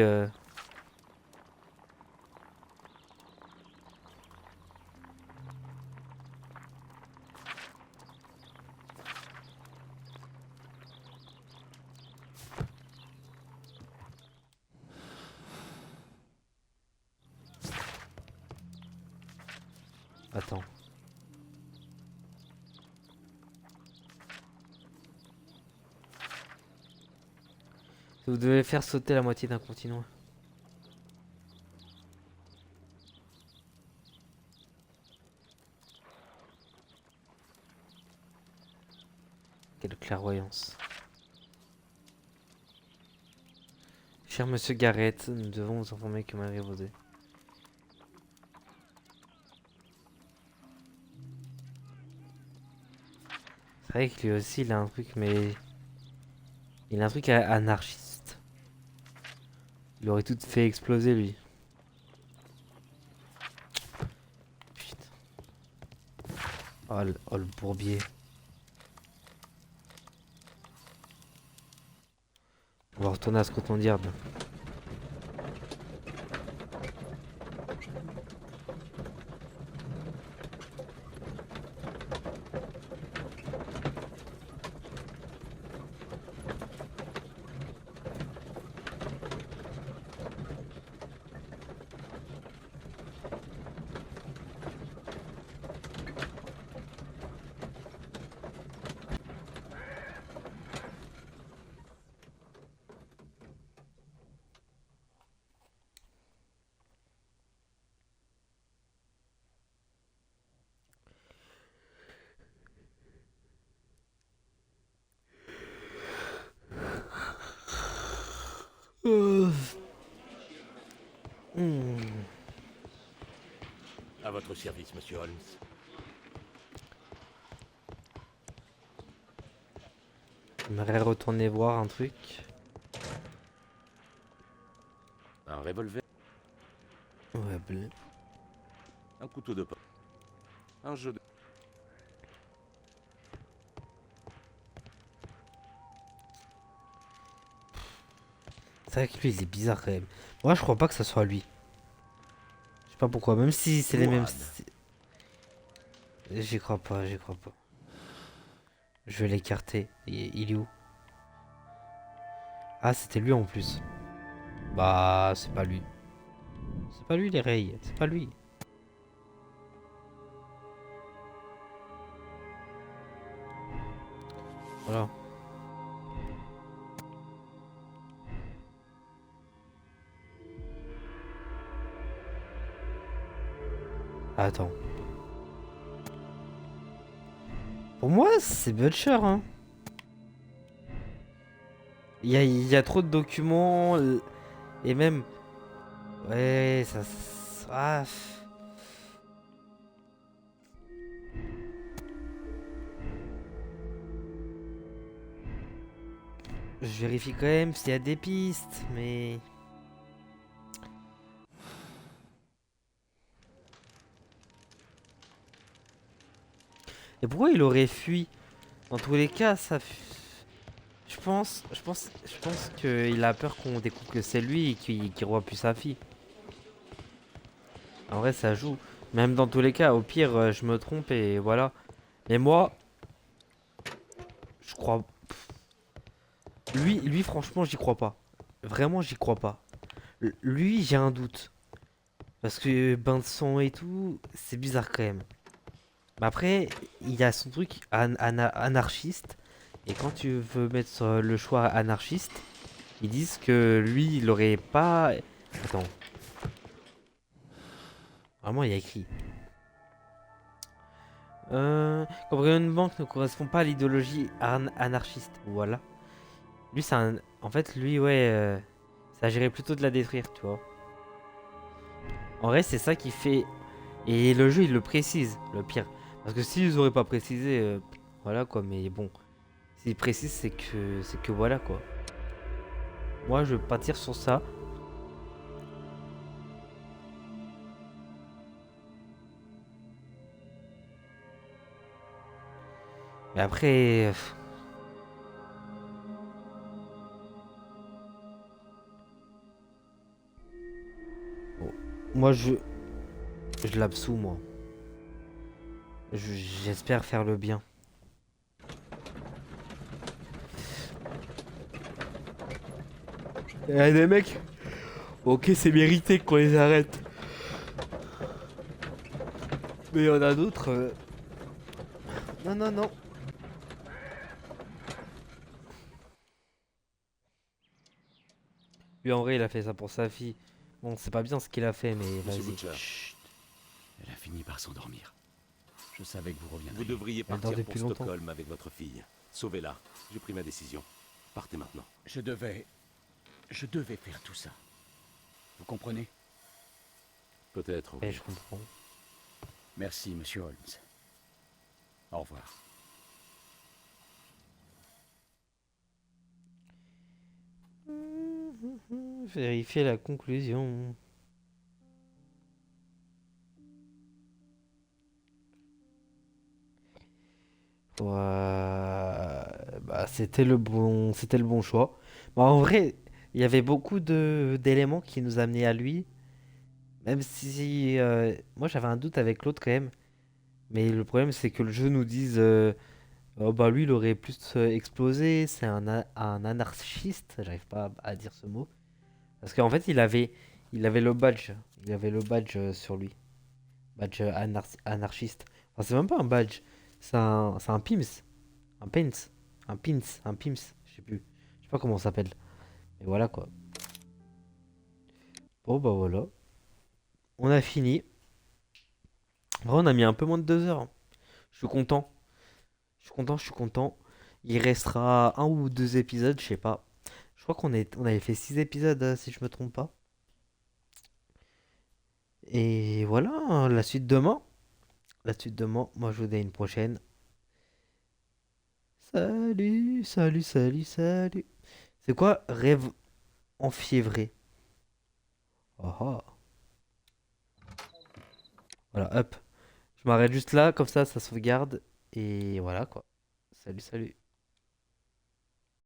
Attends. Vous devez faire sauter la moitié d'un continent. Quelle clairvoyance. Cher monsieur Garrett, nous devons vous informer que malgré vos dés. C'est vrai que lui aussi il a un truc, mais. Il a un truc anarchiste. Il aurait tout fait exploser lui. Putain. Oh le bourbier. On va retourner à Scotland Yard. À votre service, monsieur Holmes. J'aimerais retourner voir un truc. Un revolver, Ouais, bleu. un couteau de poing, un jeu de... C'est vrai que lui, il est bizarre quand même. Moi, je crois pas que ça soit lui. Je sais pas pourquoi, même si c'est les mêmes. Juan. J'y crois pas, j'y crois pas. Je vais l'écarter. Il est où? Ah, c'était lui en plus. Bah, c'est pas lui. C'est pas lui, les rails. C'est pas lui. Voilà. Attends. Pour moi, c'est Butcher, hein. Il y a trop de documents. Et même... Ouais, ça... Ah... Je vérifie quand même s'il y a des pistes, mais... Et pourquoi il aurait fui? Dans tous les cas, je pense qu'il a peur qu'on découvre que c'est lui et qu'il revoit plus sa fille. En vrai, ça joue. Même dans tous les cas, au pire, je me trompe et voilà. Mais moi, je crois... Lui, franchement, j'y crois pas. Vraiment, j'y crois pas. Lui, j'ai un doute. Parce que bain de sang et tout, c'est bizarre quand même. Mais après, il y a son truc anarchiste. Et quand tu veux mettre sur le choix anarchiste, ils disent que lui, il aurait pas... Attends. Vraiment, il y a écrit. Cambrioler une banque ne correspond pas à l'idéologie anarchiste. Voilà. Lui, c'est un... En fait, lui, ouais... ça gérait plutôt de la détruire, tu vois. En vrai, c'est ça qui fait... Et le jeu, il le précise, le pire. Parce que s'ils auraient pas précisé... voilà, quoi. Mais bon... S'ils précisent, c'est que voilà, quoi. Moi, je vais partir sur ça. Mais après... Bon, moi, je l'absous, moi. J'espère faire le bien. Eh, des mecs. Ok, c'est mérité qu'on les arrête. Mais il y en a d'autres. Non, non, non. Lui, en vrai, il a fait ça pour sa fille. Bon, c'est pas bien ce qu'il a fait, mais Monsieur vas-y. Butcher, Chut. Elle a fini par s'endormir. Je savais que vous vous reviendriez. devriez Elle dort partir pour depuis longtemps. Stockholm avec votre fille. Sauvez-la. J'ai pris ma décision. Partez maintenant. Je devais faire tout ça. Vous comprenez? Peut-être, Et oui. je comprends. Merci, monsieur Holmes. Au revoir. Vérifier la conclusion. Bah, c'était le bon choix. Bah, en vrai, il y avait beaucoup d'éléments qui nous amenaient à lui. Même si moi j'avais un doute avec l'autre quand même. Mais le problème c'est que le jeu nous dise oh, bah lui il aurait plus explosé, c'est un anarchiste, j'arrive pas à dire ce mot. Parce qu'en fait il avait le badge. Il avait le badge sur lui. Badge anarchiste. Enfin, c'est même pas un badge. C'est un PIMS. Un pins. Un PIMS. Je sais plus. Je sais pas comment ça s'appelle. Mais voilà quoi. Bon bah voilà. On a fini. En vrai, on a mis un peu moins de 2 heures, hein. Je suis content. Je suis content, je suis content. Il restera un ou deux épisodes, je sais pas. Je crois on avait fait 6 épisodes si je me trompe pas. Et voilà, hein, la suite demain. La suite demain. Moi, je vous dis à une prochaine. Salut, salut, salut, salut. C'est quoi rêve enfiévré? Oh, oh. Voilà, hop. Je m'arrête juste là, comme ça sauvegarde. Et voilà quoi. Salut, salut.